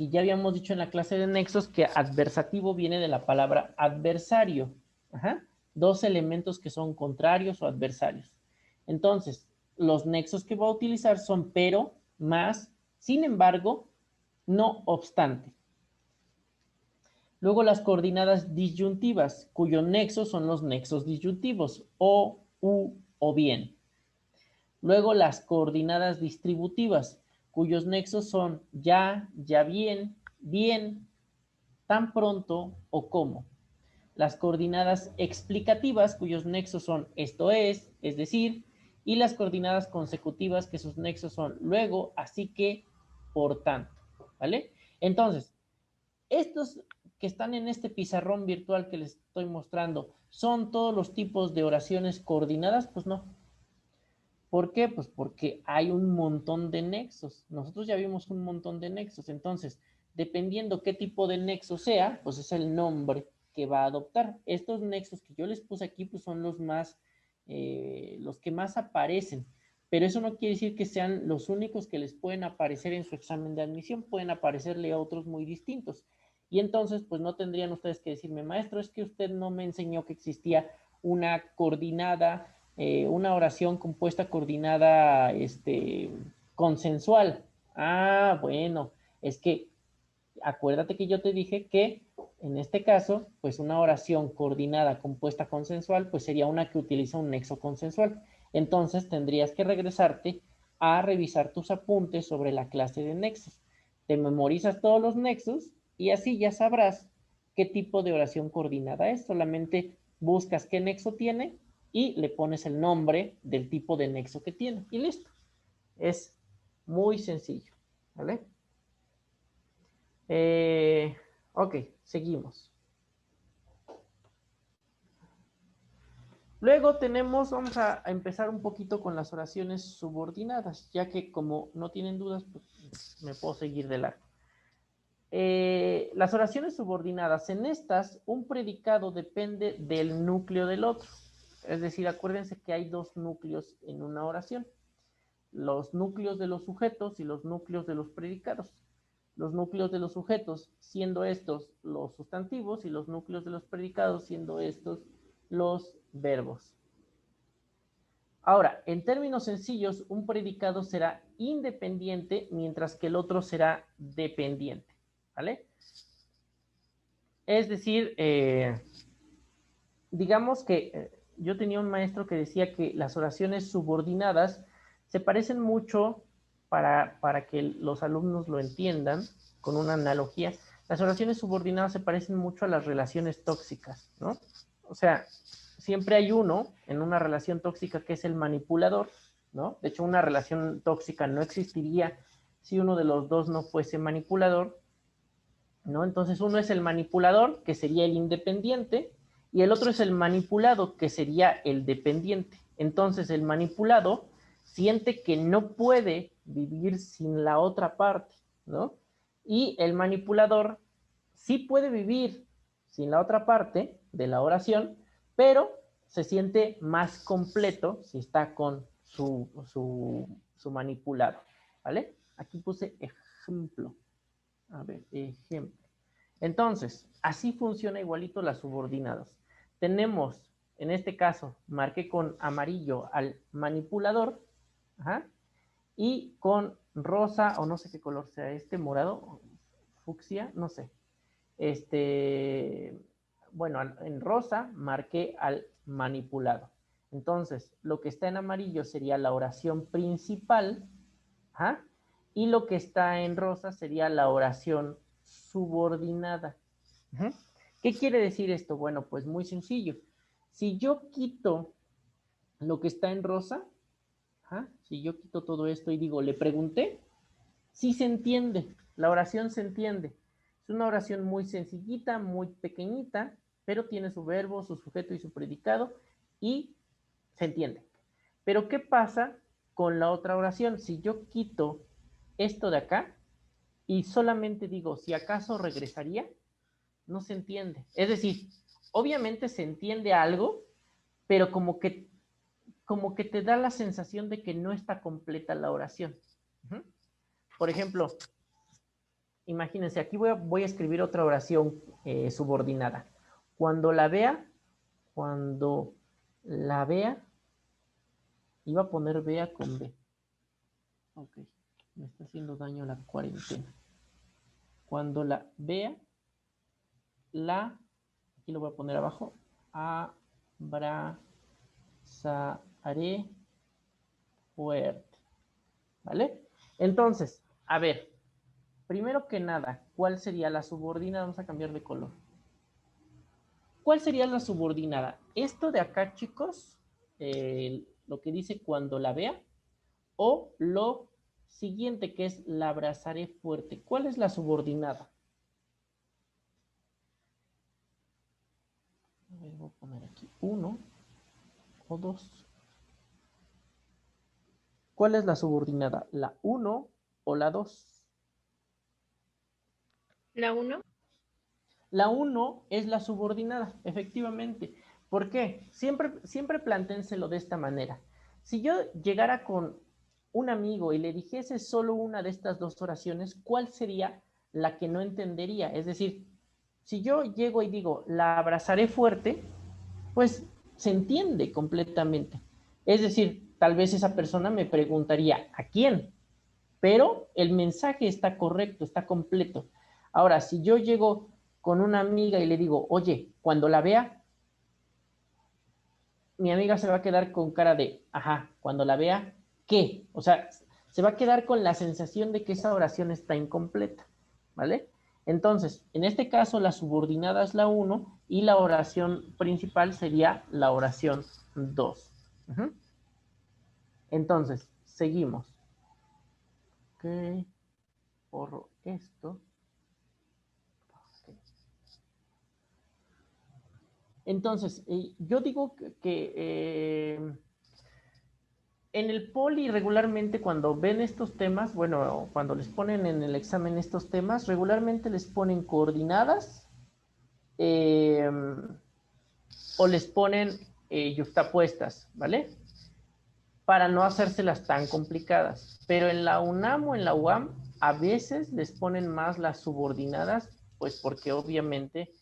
ya habíamos dicho en la clase de nexos que adversativo viene de la palabra adversario. Ajá. Dos elementos que son contrarios o adversarios. Entonces, los nexos que va a utilizar son pero, más, sin embargo, no obstante. Luego las coordinadas disyuntivas, cuyos nexos son los nexos disyuntivos, o, u, o bien. Luego las coordinadas distributivas, cuyos nexos son ya, ya bien, bien, tan pronto o como. Las coordinadas explicativas, cuyos nexos son esto es decir, y las coordenadas consecutivas, que sus nexos son luego, así que, por tanto, ¿vale? Entonces, estos que están en este pizarrón virtual que les estoy mostrando, ¿son todos los tipos de oraciones coordinadas? Pues no. ¿Por qué? Pues porque hay un montón de nexos. Nosotros ya vimos un montón de nexos. Entonces, dependiendo qué tipo de nexo sea, pues es el nombre que va a adoptar. Estos nexos que yo les puse aquí, pues son los que más aparecen. Pero eso no quiere decir que sean los únicos que les pueden aparecer en su examen de admisión. Pueden aparecerle a otros muy distintos. Y entonces, pues no tendrían ustedes que decirme, maestro, es que usted no me enseñó que existía una coordinada, una oración compuesta coordinada consensual. Ah, bueno, es que acuérdate que yo te dije que en este caso, pues una oración coordinada compuesta consensual, pues sería una que utiliza un nexo consensual. Entonces tendrías que regresarte a revisar tus apuntes sobre la clase de nexos. Te memorizas todos los nexos y así ya sabrás qué tipo de oración coordinada es. Solamente buscas qué nexo tiene y le pones el nombre del tipo de nexo que tiene y listo. Es muy sencillo, ¿vale? Ok, seguimos. Luego vamos a empezar un poquito con las oraciones subordinadas, ya que como no tienen dudas, pues me puedo seguir de largo. Las oraciones subordinadas, en estas, un predicado depende del núcleo del otro. Es decir, acuérdense que hay dos núcleos en una oración. Los núcleos de los sujetos y los núcleos de los predicados. Los núcleos de los sujetos siendo estos los sustantivos y los núcleos de los predicados siendo estos los verbos. Ahora, en términos sencillos, un predicado será independiente mientras que el otro será dependiente, ¿vale? Es decir, digamos que yo tenía un maestro que decía que las oraciones subordinadas se parecen mucho para que los alumnos lo entiendan con una analogía, las oraciones subordinadas se parecen mucho a las relaciones tóxicas, ¿no? O sea, siempre hay uno en una relación tóxica que es el manipulador, ¿no? De hecho, una relación tóxica no existiría si uno de los dos no fuese manipulador, ¿no? Entonces, uno es el manipulador, que sería el independiente, y el otro es el manipulado, que sería el dependiente. Entonces, el manipulado siente que no puede vivir sin la otra parte, ¿no? Y el manipulador sí puede vivir sin la otra parte de la oración, pero se siente más completo si está con su manipulado, ¿vale? Aquí puse ejemplo. A ver, ejemplo. Entonces, así funciona igualito las subordinadas. Tenemos, en este caso, marqué con amarillo al manipulador, ajá, y con rosa, o no sé qué color sea este, morado, fucsia, no sé. Bueno, en rosa marqué al manipulado. Entonces, lo que está en amarillo sería la oración principal, ¿ah? Y lo que está en rosa sería la oración subordinada. ¿Ah? ¿Qué quiere decir esto? Bueno, pues muy sencillo. Si yo quito lo que está en rosa, ¿ah? Si yo quito todo esto y digo, le pregunté, sí se entiende, la oración se entiende. Es una oración muy sencillita, muy pequeñita, pero tiene su verbo, su sujeto y su predicado y se entiende. Pero ¿qué pasa con la otra oración? Si yo quito esto de acá y solamente digo, si acaso regresaría, no se entiende. Es decir, obviamente se entiende algo, pero como que te da la sensación de que no está completa la oración. Por ejemplo, imagínense, aquí voy a escribir otra oración subordinada. Cuando la vea, iba a poner vea con B. Ok, me está haciendo daño la cuarentena. Cuando la vea, aquí lo voy a poner abajo, abrazaré fuerte. ¿Vale? Entonces, a ver, primero que nada, ¿cuál sería la subordinada? Vamos a cambiar de color. ¿Cuál sería la subordinada? Esto de acá, chicos, lo que dice cuando la vea, o lo siguiente que es la abrazaré fuerte. ¿Cuál es la subordinada? A ver, voy a poner aquí 1 o 2. ¿Cuál es la subordinada? ¿La 1 o la 2? La 1. La 1 es la subordinada, efectivamente. ¿Por qué? Siempre plantéenselo de esta manera. Si yo llegara con un amigo y le dijese solo una de estas dos oraciones, ¿cuál sería la que no entendería? Es decir, si yo llego y digo, la abrazaré fuerte, pues se entiende completamente. Es decir, tal vez esa persona me preguntaría, ¿a quién? Pero el mensaje está correcto, está completo. Ahora, si yo llego con una amiga y le digo, oye, cuando la vea, mi amiga se va a quedar con cara de, ajá, cuando la vea, ¿qué? O sea, se va a quedar con la sensación de que esa oración está incompleta, ¿vale? Entonces, en este caso, la subordinada es la 1 y la oración principal sería la oración 2. Entonces, seguimos. Ok, borro esto. Entonces, yo digo que en el poli regularmente cuando ven estos temas, bueno, cuando les ponen en el examen estos temas, regularmente les ponen coordinadas eh, o les ponen yuxtapuestas, ¿vale? Para no hacérselas tan complicadas. Pero en la UNAM o en la UAM a veces les ponen más las subordinadas, pues porque obviamente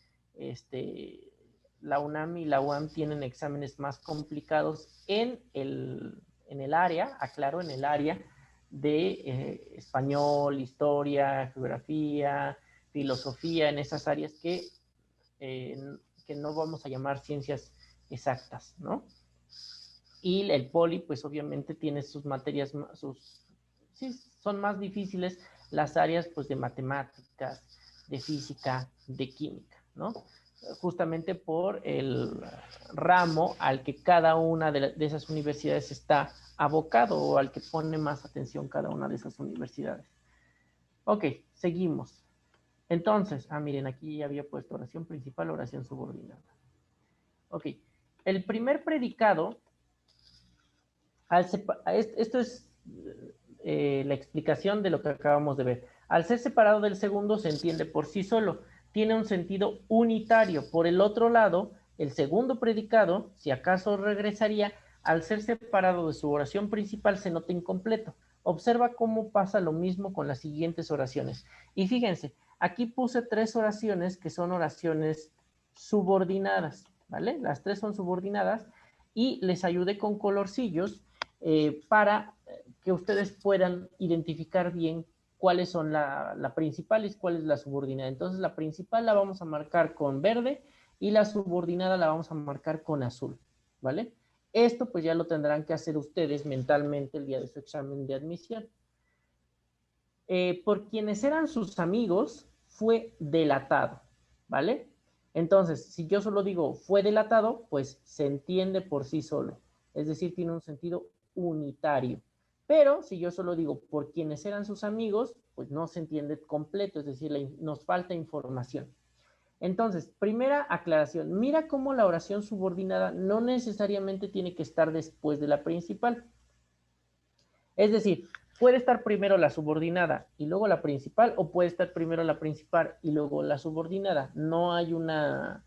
la UNAM y la UAM tienen exámenes más complicados en el área, aclaro, en el área de español, historia, geografía, filosofía, en esas áreas que no vamos a llamar ciencias exactas, ¿no? Y el poli, pues obviamente tiene sus materias, sí, son más difíciles las áreas pues, de matemáticas, de física, de química, ¿no? Justamente por el ramo al que cada una de esas universidades está abocado o al que pone más atención cada una de esas universidades. Ok, seguimos. Entonces, miren, aquí ya había puesto oración principal, oración subordinada. Ok, el primer predicado, esto es la explicación de lo que acabamos de ver. Al ser separado del segundo se entiende por sí solo, tiene un sentido unitario. Por el otro lado, el segundo predicado, si acaso regresaría, al ser separado de su oración principal se nota incompleto. Observa cómo pasa lo mismo con las siguientes oraciones. Y fíjense, aquí puse 3 oraciones que son oraciones subordinadas, ¿vale? Las 3 son subordinadas y les ayudé con colorcillos para que ustedes puedan identificar bien cuáles son la principal y cuál es la subordinada. Entonces, la principal la vamos a marcar con verde y la subordinada la vamos a marcar con azul, ¿vale? Esto pues ya lo tendrán que hacer ustedes mentalmente el día de su examen de admisión. Por quienes eran sus amigos, fue delatado, ¿vale? Entonces, si yo solo digo fue delatado, pues se entiende por sí solo. Es decir, tiene un sentido unitario. Pero si yo solo digo por quienes eran sus amigos, pues no se entiende completo, es decir, nos falta información. Entonces, primera aclaración, mira cómo la oración subordinada no necesariamente tiene que estar después de la principal. Es decir, puede estar primero la subordinada y luego la principal, o puede estar primero la principal y luego la subordinada. No hay una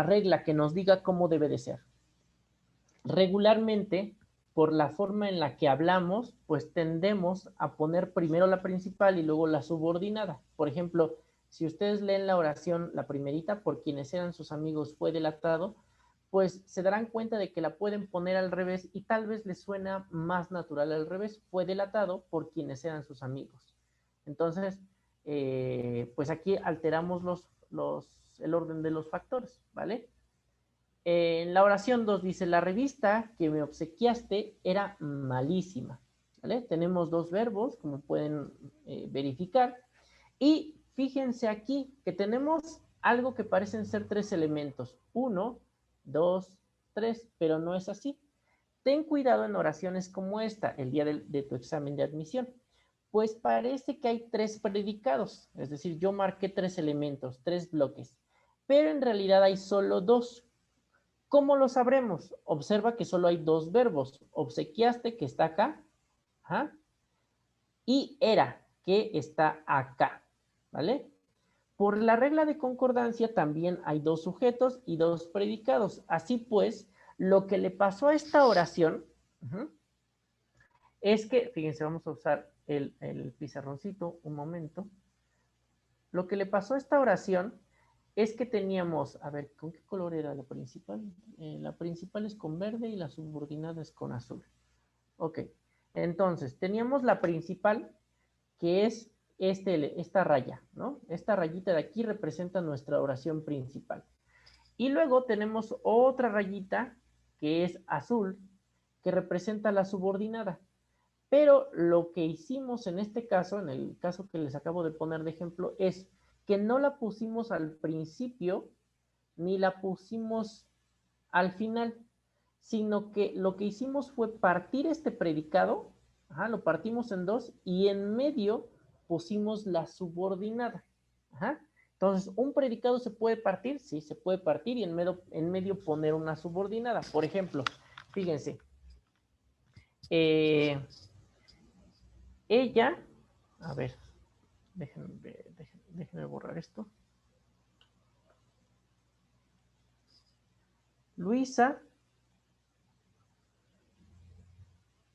regla que nos diga cómo debe de ser. Regularmente, por la forma en la que hablamos, pues tendemos a poner primero la principal y luego la subordinada. Por ejemplo, si ustedes leen la oración, la primerita, por quienes eran sus amigos fue delatado, pues se darán cuenta de que la pueden poner al revés y tal vez les suena más natural al revés. Fue delatado por quienes eran sus amigos. Entonces, pues aquí alteramos el orden de los factores, ¿vale? En la oración 2 dice, la revista que me obsequiaste era malísima, ¿vale? Tenemos 2 verbos, como pueden verificar. Y fíjense aquí que tenemos algo que parecen ser 3 elementos. 1, 2, 3, pero no es así. Ten cuidado en oraciones como esta, el día de tu examen de admisión. Pues parece que hay 3 predicados. Es decir, yo marqué 3 elementos, 3 bloques. Pero en realidad hay solo 2. ¿Cómo lo sabremos? Observa que solo hay 2 verbos. Obsequiaste, que está acá. Ajá, y era, que está acá. ¿Vale? Por la regla de concordancia también hay 2 sujetos y 2 predicados. Así pues, lo que le pasó a esta oración es que, fíjense, vamos a usar el pizarroncito un momento. Lo que le pasó a esta oración es que teníamos, a ver, ¿con qué color era la principal? La principal es con verde y la subordinada es con azul. Ok, entonces teníamos la principal, que es esta raya, ¿no? Esta rayita de aquí representa nuestra oración principal. Y luego tenemos otra rayita, que es azul, que representa la subordinada. Pero lo que hicimos en este caso, en el caso que les acabo de poner de ejemplo, es que no la pusimos al principio ni la pusimos al final, sino que lo que hicimos fue partir este predicado, lo partimos en 2 y en medio pusimos la subordinada. Entonces, ¿un predicado se puede partir? Sí, se puede partir y en medio poner una subordinada. Por ejemplo, fíjense, ella, a ver, déjenme borrar esto. Luisa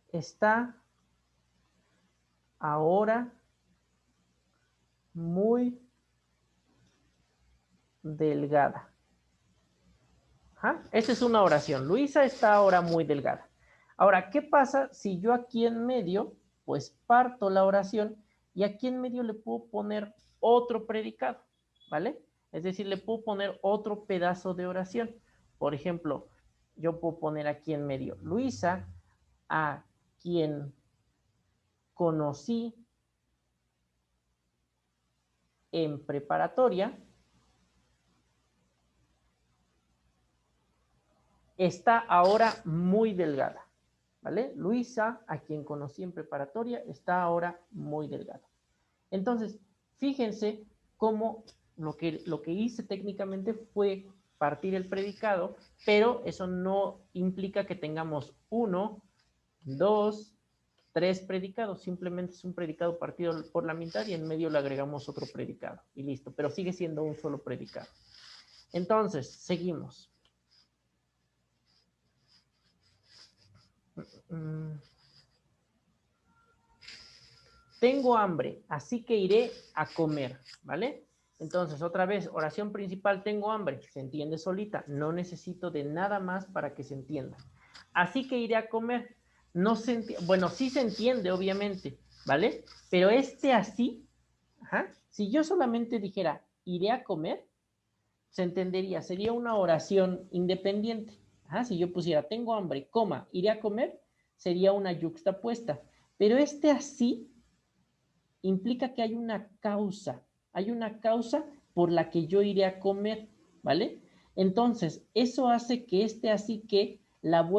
está ahora muy delgada. Esa es una oración. Luisa está ahora muy delgada. Ahora, ¿qué pasa si yo aquí en medio, pues parto la oración y aquí en medio le puedo poner otro predicado, ¿vale? Es decir, le puedo poner otro pedazo de oración. Por ejemplo, yo puedo poner aquí en medio, Luisa, a quien conocí en preparatoria está ahora muy delgada, ¿vale? Luisa, a quien conocí en preparatoria, está ahora muy delgada. Entonces, fíjense cómo lo que hice técnicamente fue partir el predicado, pero eso no implica que tengamos 1, 2, 3 predicados, simplemente es un predicado partido por la mitad y en medio le agregamos otro predicado y listo, pero sigue siendo un solo predicado. Entonces, seguimos. Tengo hambre, así que iré a comer, ¿vale? Entonces, otra vez, oración principal, tengo hambre, se entiende solita, no necesito de nada más para que se entienda. Así que iré a comer, no se entiende, bueno, sí se entiende, obviamente, ¿vale? Pero este así, si yo solamente dijera, iré a comer, se entendería, sería una oración independiente. Si yo pusiera, tengo hambre, coma, iré a comer, sería una yuxtapuesta. Pero este así implica que hay una causa por la que yo iré a comer, ¿vale? Entonces, eso hace que este así que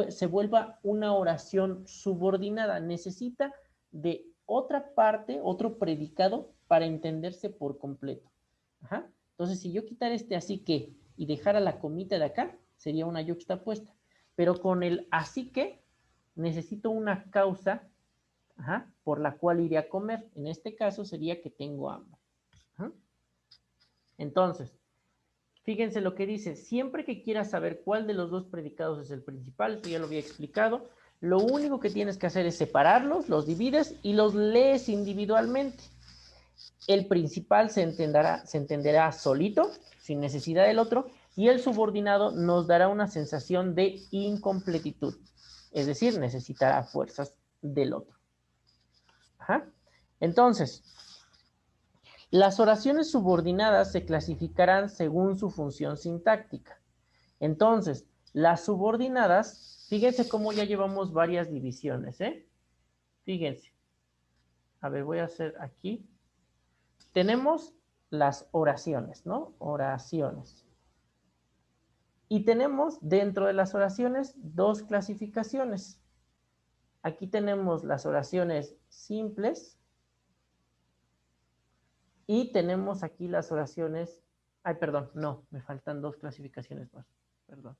se vuelva una oración subordinada. Necesita de otra parte, otro predicado para entenderse por completo. Entonces, si yo quitara este así que y dejara la comita de acá, sería una yuxtapuesta. Pero con el así que necesito una causa por la cual iré a comer. En este caso sería que tengo hambre. Entonces, fíjense lo que dice. Siempre que quieras saber cuál de los dos predicados es el principal, eso ya lo había explicado, lo único que tienes que hacer es separarlos, los divides y los lees individualmente. El principal se entenderá solito, sin necesidad del otro, y el subordinado nos dará una sensación de incompletitud. Es decir, necesitará fuerzas del otro. Entonces, las oraciones subordinadas se clasificarán según su función sintáctica. Entonces, las subordinadas, fíjense cómo ya llevamos varias divisiones, Fíjense. A ver, voy a hacer aquí. Tenemos las oraciones, ¿no? Oraciones. Y tenemos dentro de las oraciones dos clasificaciones. Aquí tenemos las oraciones simples. Y tenemos aquí las oraciones, perdón, no, me faltan dos clasificaciones más, perdón.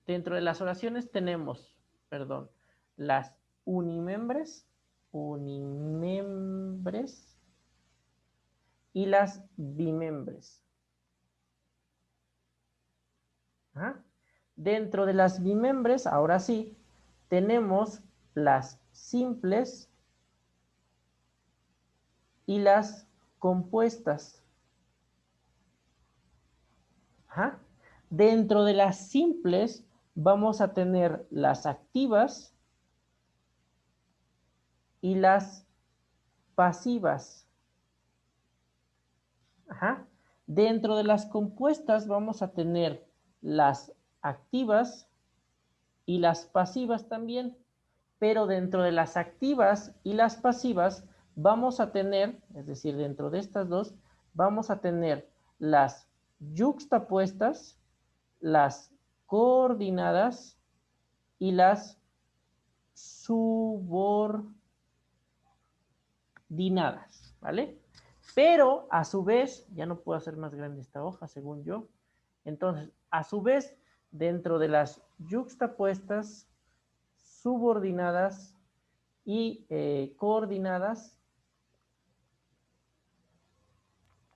Dentro de las oraciones tenemos, las unimembres y las bimembres. Dentro de las bimembres, ahora sí, tenemos las simples y las compuestas. Dentro de las simples vamos a tener las activas y las pasivas. Dentro de las compuestas vamos a tener las activas y las pasivas también. Pero dentro de las activas y las pasivas vamos a tener, es decir, dentro de estas dos, vamos a tener las yuxtapuestas, las coordinadas y las subordinadas, ¿vale? Pero a su vez, ya no puedo hacer más grande esta hoja, según yo. Entonces, a su vez, dentro de las yuxtapuestas, subordinadas y coordinadas.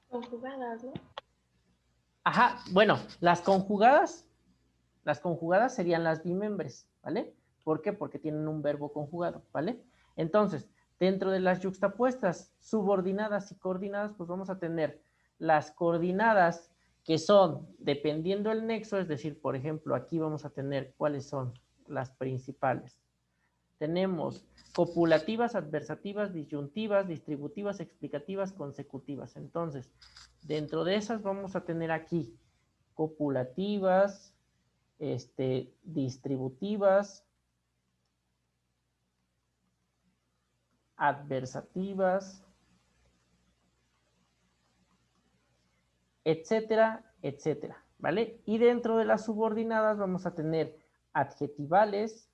Conjugadas, ¿no? Bueno, las conjugadas serían las bimembres, ¿vale? ¿Por qué? Porque tienen un verbo conjugado, ¿vale? Entonces, dentro de las yuxtapuestas, subordinadas y coordinadas, pues vamos a tener las coordinadas que son, dependiendo del nexo, es decir, por ejemplo, aquí vamos a tener cuáles son las principales. Tenemos copulativas, adversativas, disyuntivas, distributivas, explicativas, consecutivas. Entonces, dentro de esas vamos a tener aquí copulativas, distributivas, adversativas, etcétera, etcétera, ¿vale? Y dentro de las subordinadas vamos a tener adjetivales,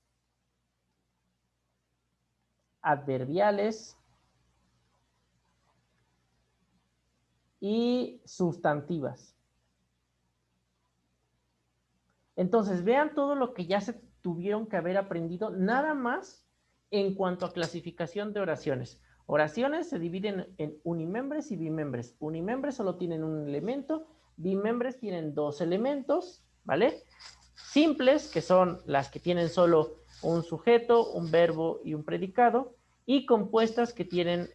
adverbiales y sustantivas. Entonces, vean todo lo que ya se tuvieron que haber aprendido, nada más en cuanto a clasificación de oraciones. Oraciones se dividen en unimembres y bimembres. Unimembres solo tienen un elemento, bimembres tienen dos elementos, ¿vale? Simples, que son las que tienen solo un sujeto, un verbo y un predicado, y compuestas que tienen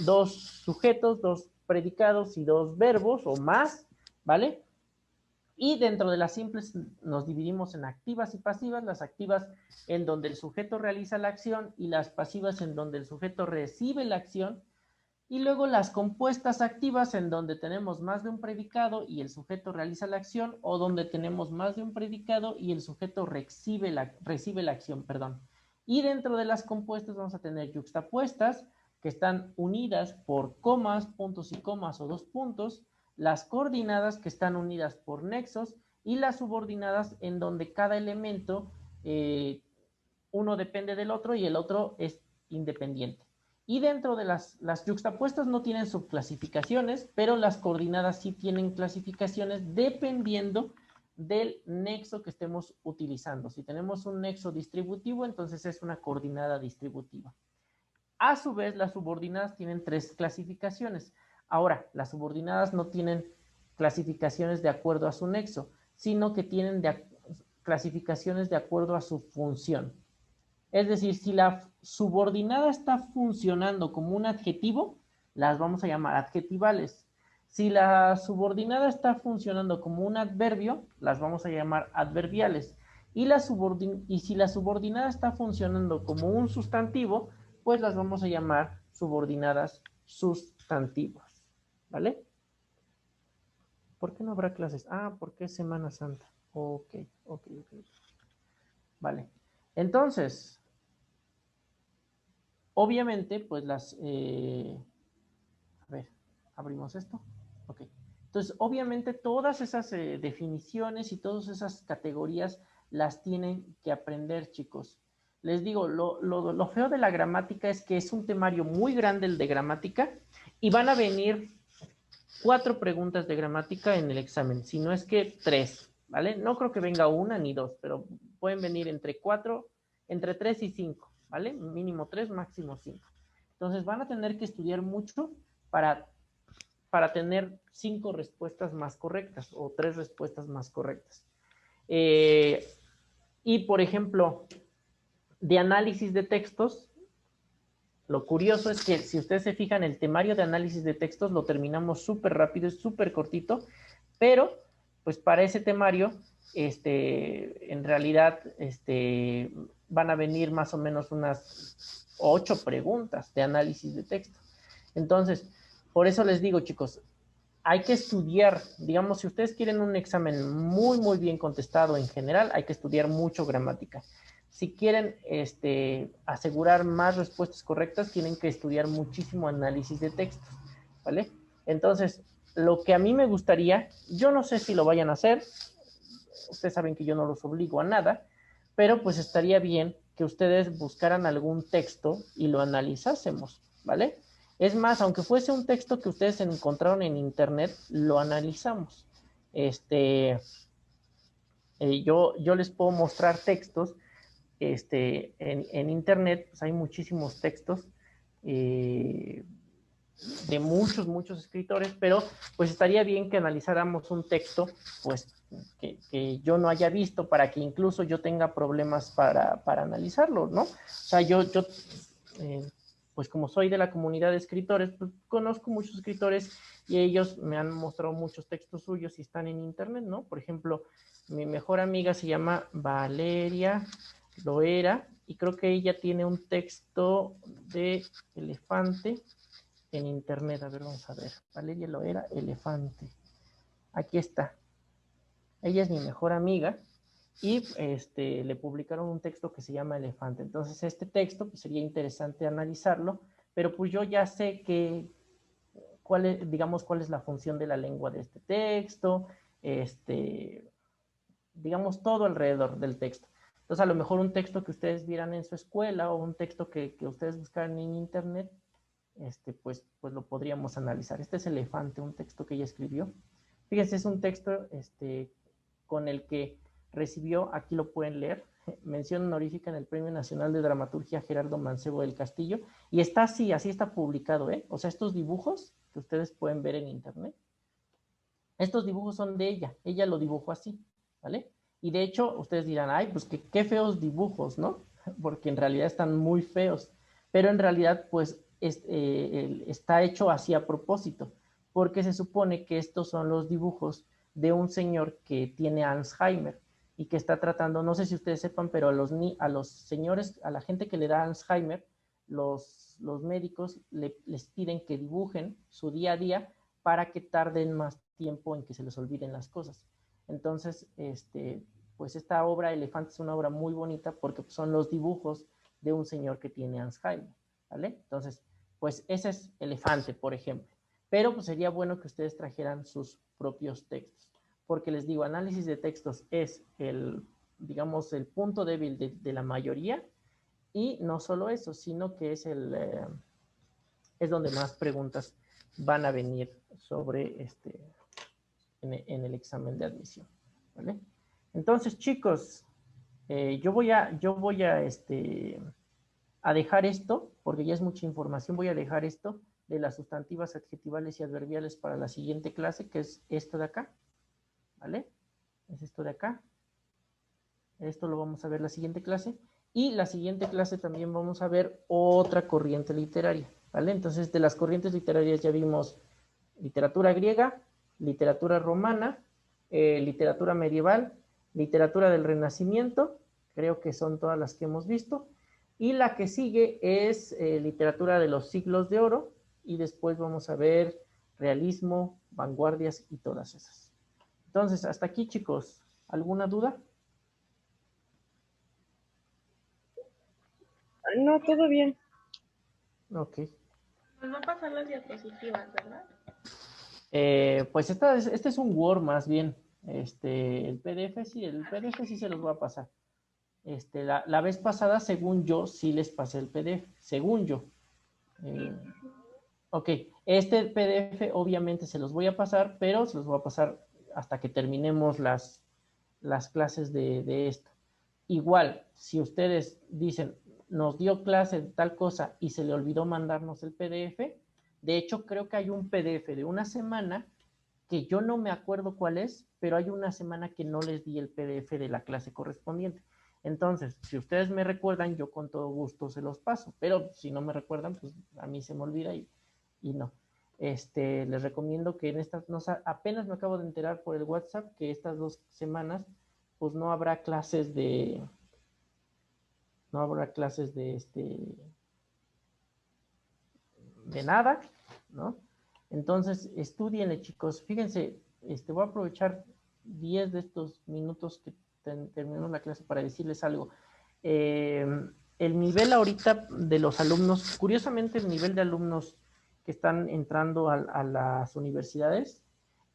dos sujetos, dos predicados y dos verbos o más, ¿vale? Y dentro de las simples nos dividimos en activas y pasivas, las activas en donde el sujeto realiza la acción y las pasivas en donde el sujeto recibe la acción, y luego las compuestas activas en donde tenemos más de un predicado y el sujeto realiza la acción, o donde tenemos más de un predicado y el sujeto recibe la acción, perdón. Y dentro de las compuestas vamos a tener yuxtapuestas, que están unidas por comas, puntos y comas o dos puntos, las coordinadas, que están unidas por nexos, y las subordinadas en donde cada elemento uno depende del otro y el otro es independiente. Y dentro de las yuxtapuestas no tienen subclasificaciones, pero las coordinadas sí tienen clasificaciones dependiendo del nexo que estemos utilizando. Si tenemos un nexo distributivo, entonces es una coordinada distributiva. A su vez, las subordinadas tienen tres clasificaciones. Ahora, las subordinadas no tienen clasificaciones de acuerdo a su nexo, sino que tienen clasificaciones de acuerdo a su función. Es decir, si la subordinada está funcionando como un adjetivo, las vamos a llamar adjetivales. Si la subordinada está funcionando como un adverbio, las vamos a llamar adverbiales. Y si la subordinada está funcionando como un sustantivo, pues las vamos a llamar subordinadas sustantivos. ¿Vale? ¿Por qué no habrá clases? Ah, porque es Semana Santa. Ok. Vale. Entonces, obviamente, pues a ver, abrimos esto. Ok. Entonces, obviamente todas esas definiciones y todas esas categorías las tienen que aprender, chicos. Les digo, lo feo de la gramática es que es un temario muy grande el de gramática y van a venir 4 preguntas de gramática en el examen, si no es que 3, ¿vale? No creo que venga una ni 2, pero pueden venir entre 3 y 5, ¿vale? Mínimo 3, máximo 5. Entonces van a tener que estudiar mucho para tener 5 respuestas más correctas o 3 respuestas más correctas. Y por ejemplo, de análisis de textos, lo curioso es que si ustedes se fijan, el temario de análisis de textos lo terminamos súper rápido, es súper cortito, pero pues para ese temario, en realidad, van a venir más o menos unas 8 preguntas de análisis de texto. Entonces, por eso les digo, chicos, hay que estudiar, digamos, si ustedes quieren un examen muy, muy bien contestado en general, hay que estudiar mucho gramática. Si quieren asegurar más respuestas correctas, tienen que estudiar muchísimo análisis de textos, ¿vale? Entonces, lo que a mí me gustaría, yo no sé si lo vayan a hacer, ustedes saben que yo no los obligo a nada, pero pues estaría bien que ustedes buscaran algún texto y lo analizásemos, ¿vale? Es más, aunque fuese un texto que ustedes encontraron en internet, lo analizamos. Yo les puedo mostrar textos en internet, pues hay muchísimos textos de muchos escritores, pero pues estaría bien que analizáramos un texto pues que yo no haya visto para que incluso yo tenga problemas para analizarlo, ¿no? O sea, yo pues como soy de la comunidad de escritores, pues conozco muchos escritores y ellos me han mostrado muchos textos suyos y están en internet, ¿no? Por ejemplo, mi mejor amiga se llama Valeria Loera y creo que ella tiene un texto de elefante en internet. A ver, vamos a ver. Valeria Loera, elefante. Aquí está. Ella es mi mejor amiga y le publicaron un texto que se llama Elefante. Entonces, este texto pues, sería interesante analizarlo, pero pues yo ya sé cuál es la función de la lengua de este texto, digamos todo alrededor del texto. Entonces, a lo mejor un texto que ustedes vieran en su escuela o un texto que ustedes buscaran en internet, pues lo podríamos analizar. Este es Elefante, un texto que ella escribió. Fíjense, es un texto con el que recibió, aquí lo pueden leer, mención honorífica en el Premio Nacional de Dramaturgia Gerardo Mancebo del Castillo, y está así está publicado, ¿eh? O sea, estos dibujos que ustedes pueden ver en internet, estos dibujos son de ella lo dibujó así, ¿vale? Y de hecho, ustedes dirán, ay, pues qué feos dibujos, ¿no? Porque en realidad están muy feos, pero en realidad, pues, está hecho así a propósito, porque se supone que estos son los dibujos de un señor que tiene Alzheimer y que está tratando, no sé si ustedes sepan, pero a los señores, a la gente que le da Alzheimer, los médicos les piden que dibujen su día a día para que tarden más tiempo en que se les olviden las cosas. Entonces, pues esta obra Elefante es una obra muy bonita porque son los dibujos de un señor que tiene Alzheimer, ¿vale? Entonces, pues ese es Elefante, por ejemplo. Pero pues sería bueno que ustedes trajeran sus propios textos, porque les digo, análisis de textos es digamos, el punto débil de la mayoría, y no solo eso, sino que es donde más preguntas van a venir sobre en el examen de admisión, ¿vale? Entonces, chicos, yo voy a dejar esto, porque ya es mucha información, voy a dejar esto de las sustantivas, adjetivales y adverbiales para la siguiente clase, que es esto de acá, ¿vale? Es esto de acá. Esto lo vamos a ver la siguiente clase. Y la siguiente clase también vamos a ver otra corriente literaria, ¿vale? Entonces, de las corrientes literarias ya vimos literatura griega, literatura romana, literatura medieval, literatura del Renacimiento, creo que son todas las que hemos visto, y la que sigue es literatura de los siglos de oro, y después vamos a ver realismo, vanguardias y todas esas. Entonces, hasta aquí, chicos, ¿alguna duda? No, todo bien. Ok. Nos va a pasar las diapositivas, ¿verdad? Pues este es un Word más bien. El PDF sí se los va a pasar. La vez pasada, según yo, sí les pasé el PDF, según yo. Ok, este PDF obviamente se los voy a pasar, pero se los voy a pasar hasta que terminemos las clases de esto. Igual, si ustedes dicen, nos dio clase de tal cosa y se le olvidó mandarnos el PDF, de hecho creo que hay un PDF de una semana que yo no me acuerdo cuál es, pero hay una semana que no les di el PDF de la clase correspondiente. Entonces, si ustedes me recuerdan, yo con todo gusto se los paso, pero si no me recuerdan, pues a mí se me olvida y no. Les recomiendo que en estas, apenas me acabo de enterar por el WhatsApp que estas 2 semanas, pues no habrá clases de nada, ¿no? Entonces, estudienle, chicos. Fíjense, voy a aprovechar 10 de estos minutos que terminamos la clase para decirles algo. El nivel ahorita de los alumnos, curiosamente el nivel de alumnos que están entrando a las universidades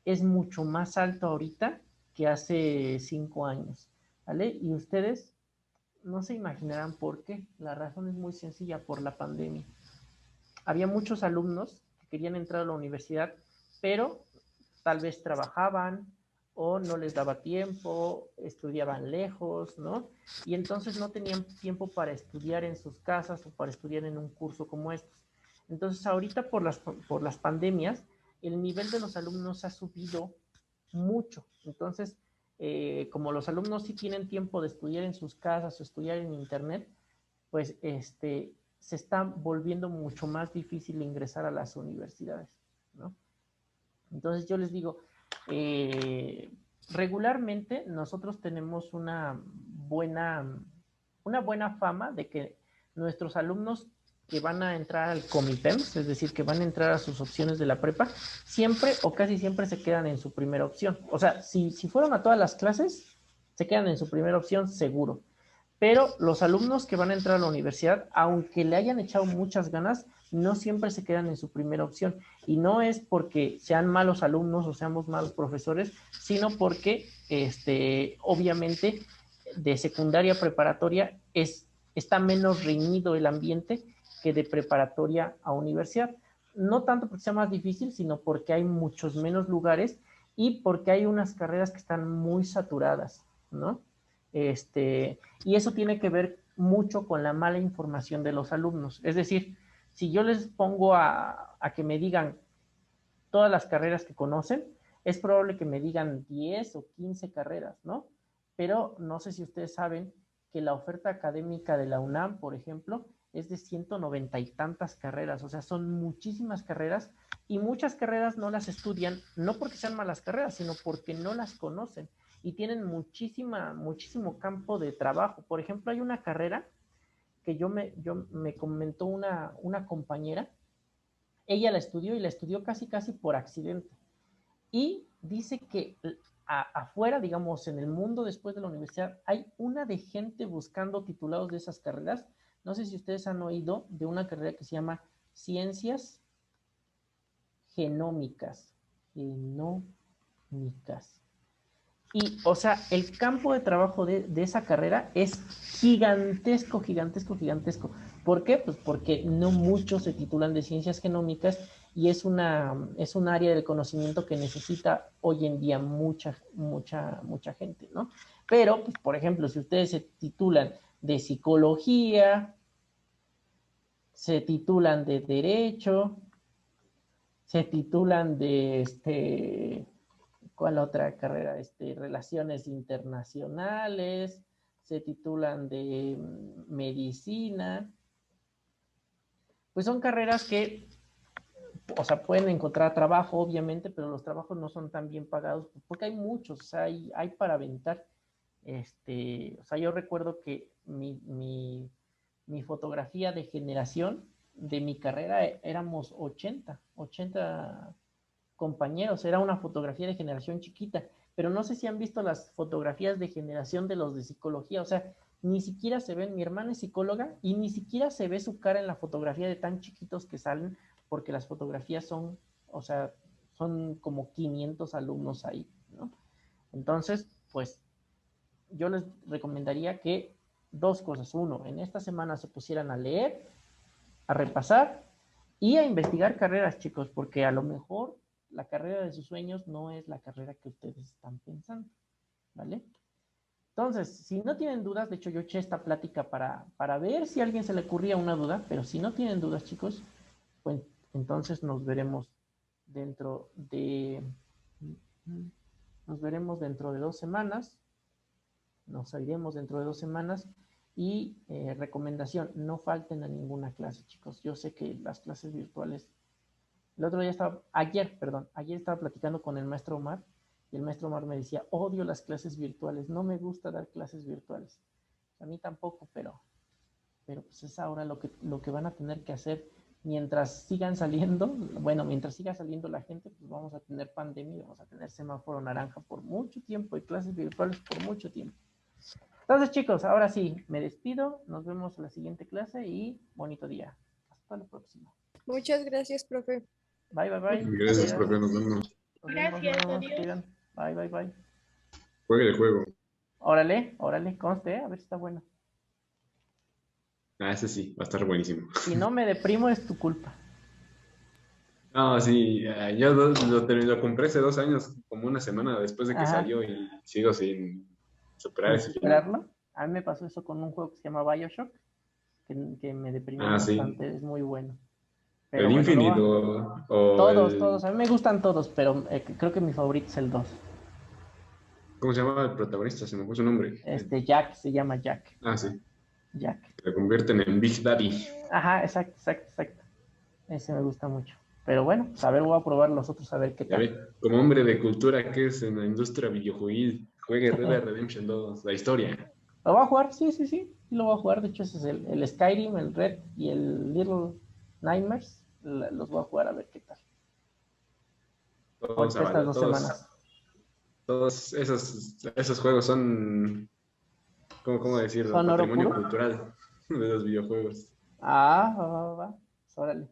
es mucho más alto ahorita que hace 5 años, ¿vale? Y ustedes no se imaginarán por qué. La razón es muy sencilla, por la pandemia. Había muchos alumnos que querían entrar a la universidad, pero tal vez trabajaban o no les daba tiempo, estudiaban lejos, ¿no? Y entonces no tenían tiempo para estudiar en sus casas o para estudiar en un curso como estos. Entonces ahorita por las pandemias, el nivel de los alumnos ha subido mucho. Entonces, como los alumnos sí tienen tiempo de estudiar en sus casas o estudiar en internet, pues se está volviendo mucho más difícil ingresar a las universidades, ¿no? Entonces yo les digo, regularmente nosotros tenemos una buena fama de que nuestros alumnos que van a entrar al Comipems, es decir, que van a entrar a sus opciones de la prepa, siempre o casi siempre se quedan en su primera opción. O sea, si fueron a todas las clases, se quedan en su primera opción seguro. Pero los alumnos que van a entrar a la universidad, aunque le hayan echado muchas ganas, no siempre se quedan en su primera opción. Y no es porque sean malos alumnos o seamos malos profesores, sino porque, obviamente, de secundaria a preparatoria está menos reñido el ambiente que de preparatoria a universidad. No tanto porque sea más difícil, sino porque hay muchos menos lugares y porque hay unas carreras que están muy saturadas, ¿no? Y eso tiene que ver mucho con la mala información de los alumnos. Es decir, si yo les pongo a que me digan todas las carreras que conocen, es probable que me digan 10 o 15 carreras, ¿no? Pero no sé si ustedes saben que la oferta académica de la UNAM, por ejemplo, es de 190 y tantas carreras, o sea, son muchísimas carreras y muchas carreras no las estudian, no porque sean malas carreras, sino porque no las conocen y tienen muchísimo campo de trabajo. Por ejemplo, hay una carrera que me comentó una compañera, ella la estudió y la estudió casi por accidente. Y dice que afuera, digamos, en el mundo después de la universidad, hay una de gente buscando titulados de esas carreras. No sé si ustedes han oído de una carrera que se llama Ciencias Genómicas. Y, o sea, el campo de trabajo de esa carrera es gigantesco. ¿Por qué? Pues porque no muchos se titulan de ciencias genómicas y es un área del conocimiento que necesita hoy en día mucha gente, ¿no? Pero, pues, por ejemplo, si ustedes se titulan de psicología, se titulan de derecho, se titulan de ¿cuál otra carrera? Relaciones internacionales, se titulan de medicina. Pues son carreras que, o sea, pueden encontrar trabajo, obviamente, pero los trabajos no son tan bien pagados, porque hay muchos, o sea, hay para aventar. O sea, yo recuerdo que mi fotografía de generación de mi carrera éramos 80 compañeros, era una fotografía de generación chiquita, pero no sé si han visto las fotografías de generación de los de psicología, o sea, ni siquiera se ven, mi hermana es psicóloga y ni siquiera se ve su cara en la fotografía de tan chiquitos que salen, porque las fotografías son, o sea, son como 500 alumnos ahí, ¿no? Entonces, pues, yo les recomendaría que dos cosas. Uno, en esta semana se pusieran a leer, a repasar y a investigar carreras, chicos, porque a lo mejor la carrera de sus sueños no es la carrera que ustedes están pensando, ¿vale? Entonces, si no tienen dudas, de hecho yo eché esta plática para ver si a alguien se le ocurría una duda, pero si no tienen dudas, chicos, pues entonces nos veremos dentro de 2 semanas, nos iremos dentro de 2 semanas y recomendación, no falten a ninguna clase, chicos. Yo sé que las clases virtuales, ayer estaba platicando con el maestro Omar y el maestro Omar me decía, odio las clases virtuales, no me gusta dar clases virtuales. A mí tampoco, pero pues es ahora lo que van a tener que hacer mientras sigan saliendo, bueno, mientras siga saliendo la gente, pues vamos a tener pandemia, vamos a tener semáforo naranja por mucho tiempo y clases virtuales por mucho tiempo. Entonces, chicos, ahora sí, me despido, nos vemos en la siguiente clase y bonito día. Hasta la próxima. Muchas gracias, profe. Bye. Gracias, profe, nos vemos. Gracias, adiós. Bye. Juegue el juego. Órale, conste, a ver si está bueno. Ah, ese sí, va a estar buenísimo. Si no me deprimo es tu culpa. No, sí, yo lo compré hace 2 años, como una semana después de que Ajá. salió y sigo sin superar ese final. ¿Superarlo? A mí me pasó eso con un juego que se llama BioShock, que me deprimió Sí. bastante, es muy bueno. ¿El bueno, Infinite o todos, a mí me gustan todos, pero creo que mi favorito es el 2. ¿Cómo se llama el protagonista? Se me fue su nombre. Jack, se llama Jack. Sí. Jack. Se convierten en Big Daddy. Ajá, exacto. Ese me gusta mucho. Pero bueno, pues a ver, voy a probar los otros a ver qué Ya tal. ve, como hombre de cultura que es en la industria videojuegil, juegue Red Dead Redemption 2, la historia. ¿Lo voy a jugar? Sí, lo voy a jugar. De hecho, ese es el Skyrim, el Red y el Little Nightmares. Los voy a jugar a ver qué tal. Todos Ahorita estas 2 todos. semanas. Todos esos juegos son, ¿cómo decirlo? ¿Son oro Patrimonio puro? cultural de los videojuegos. Ah, va. Órale.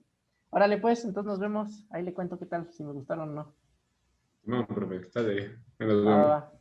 Órale, pues, entonces nos vemos. Ahí le cuento qué tal, si me gustaron o no. No, profe, está de, nos Va, va, vemos. va.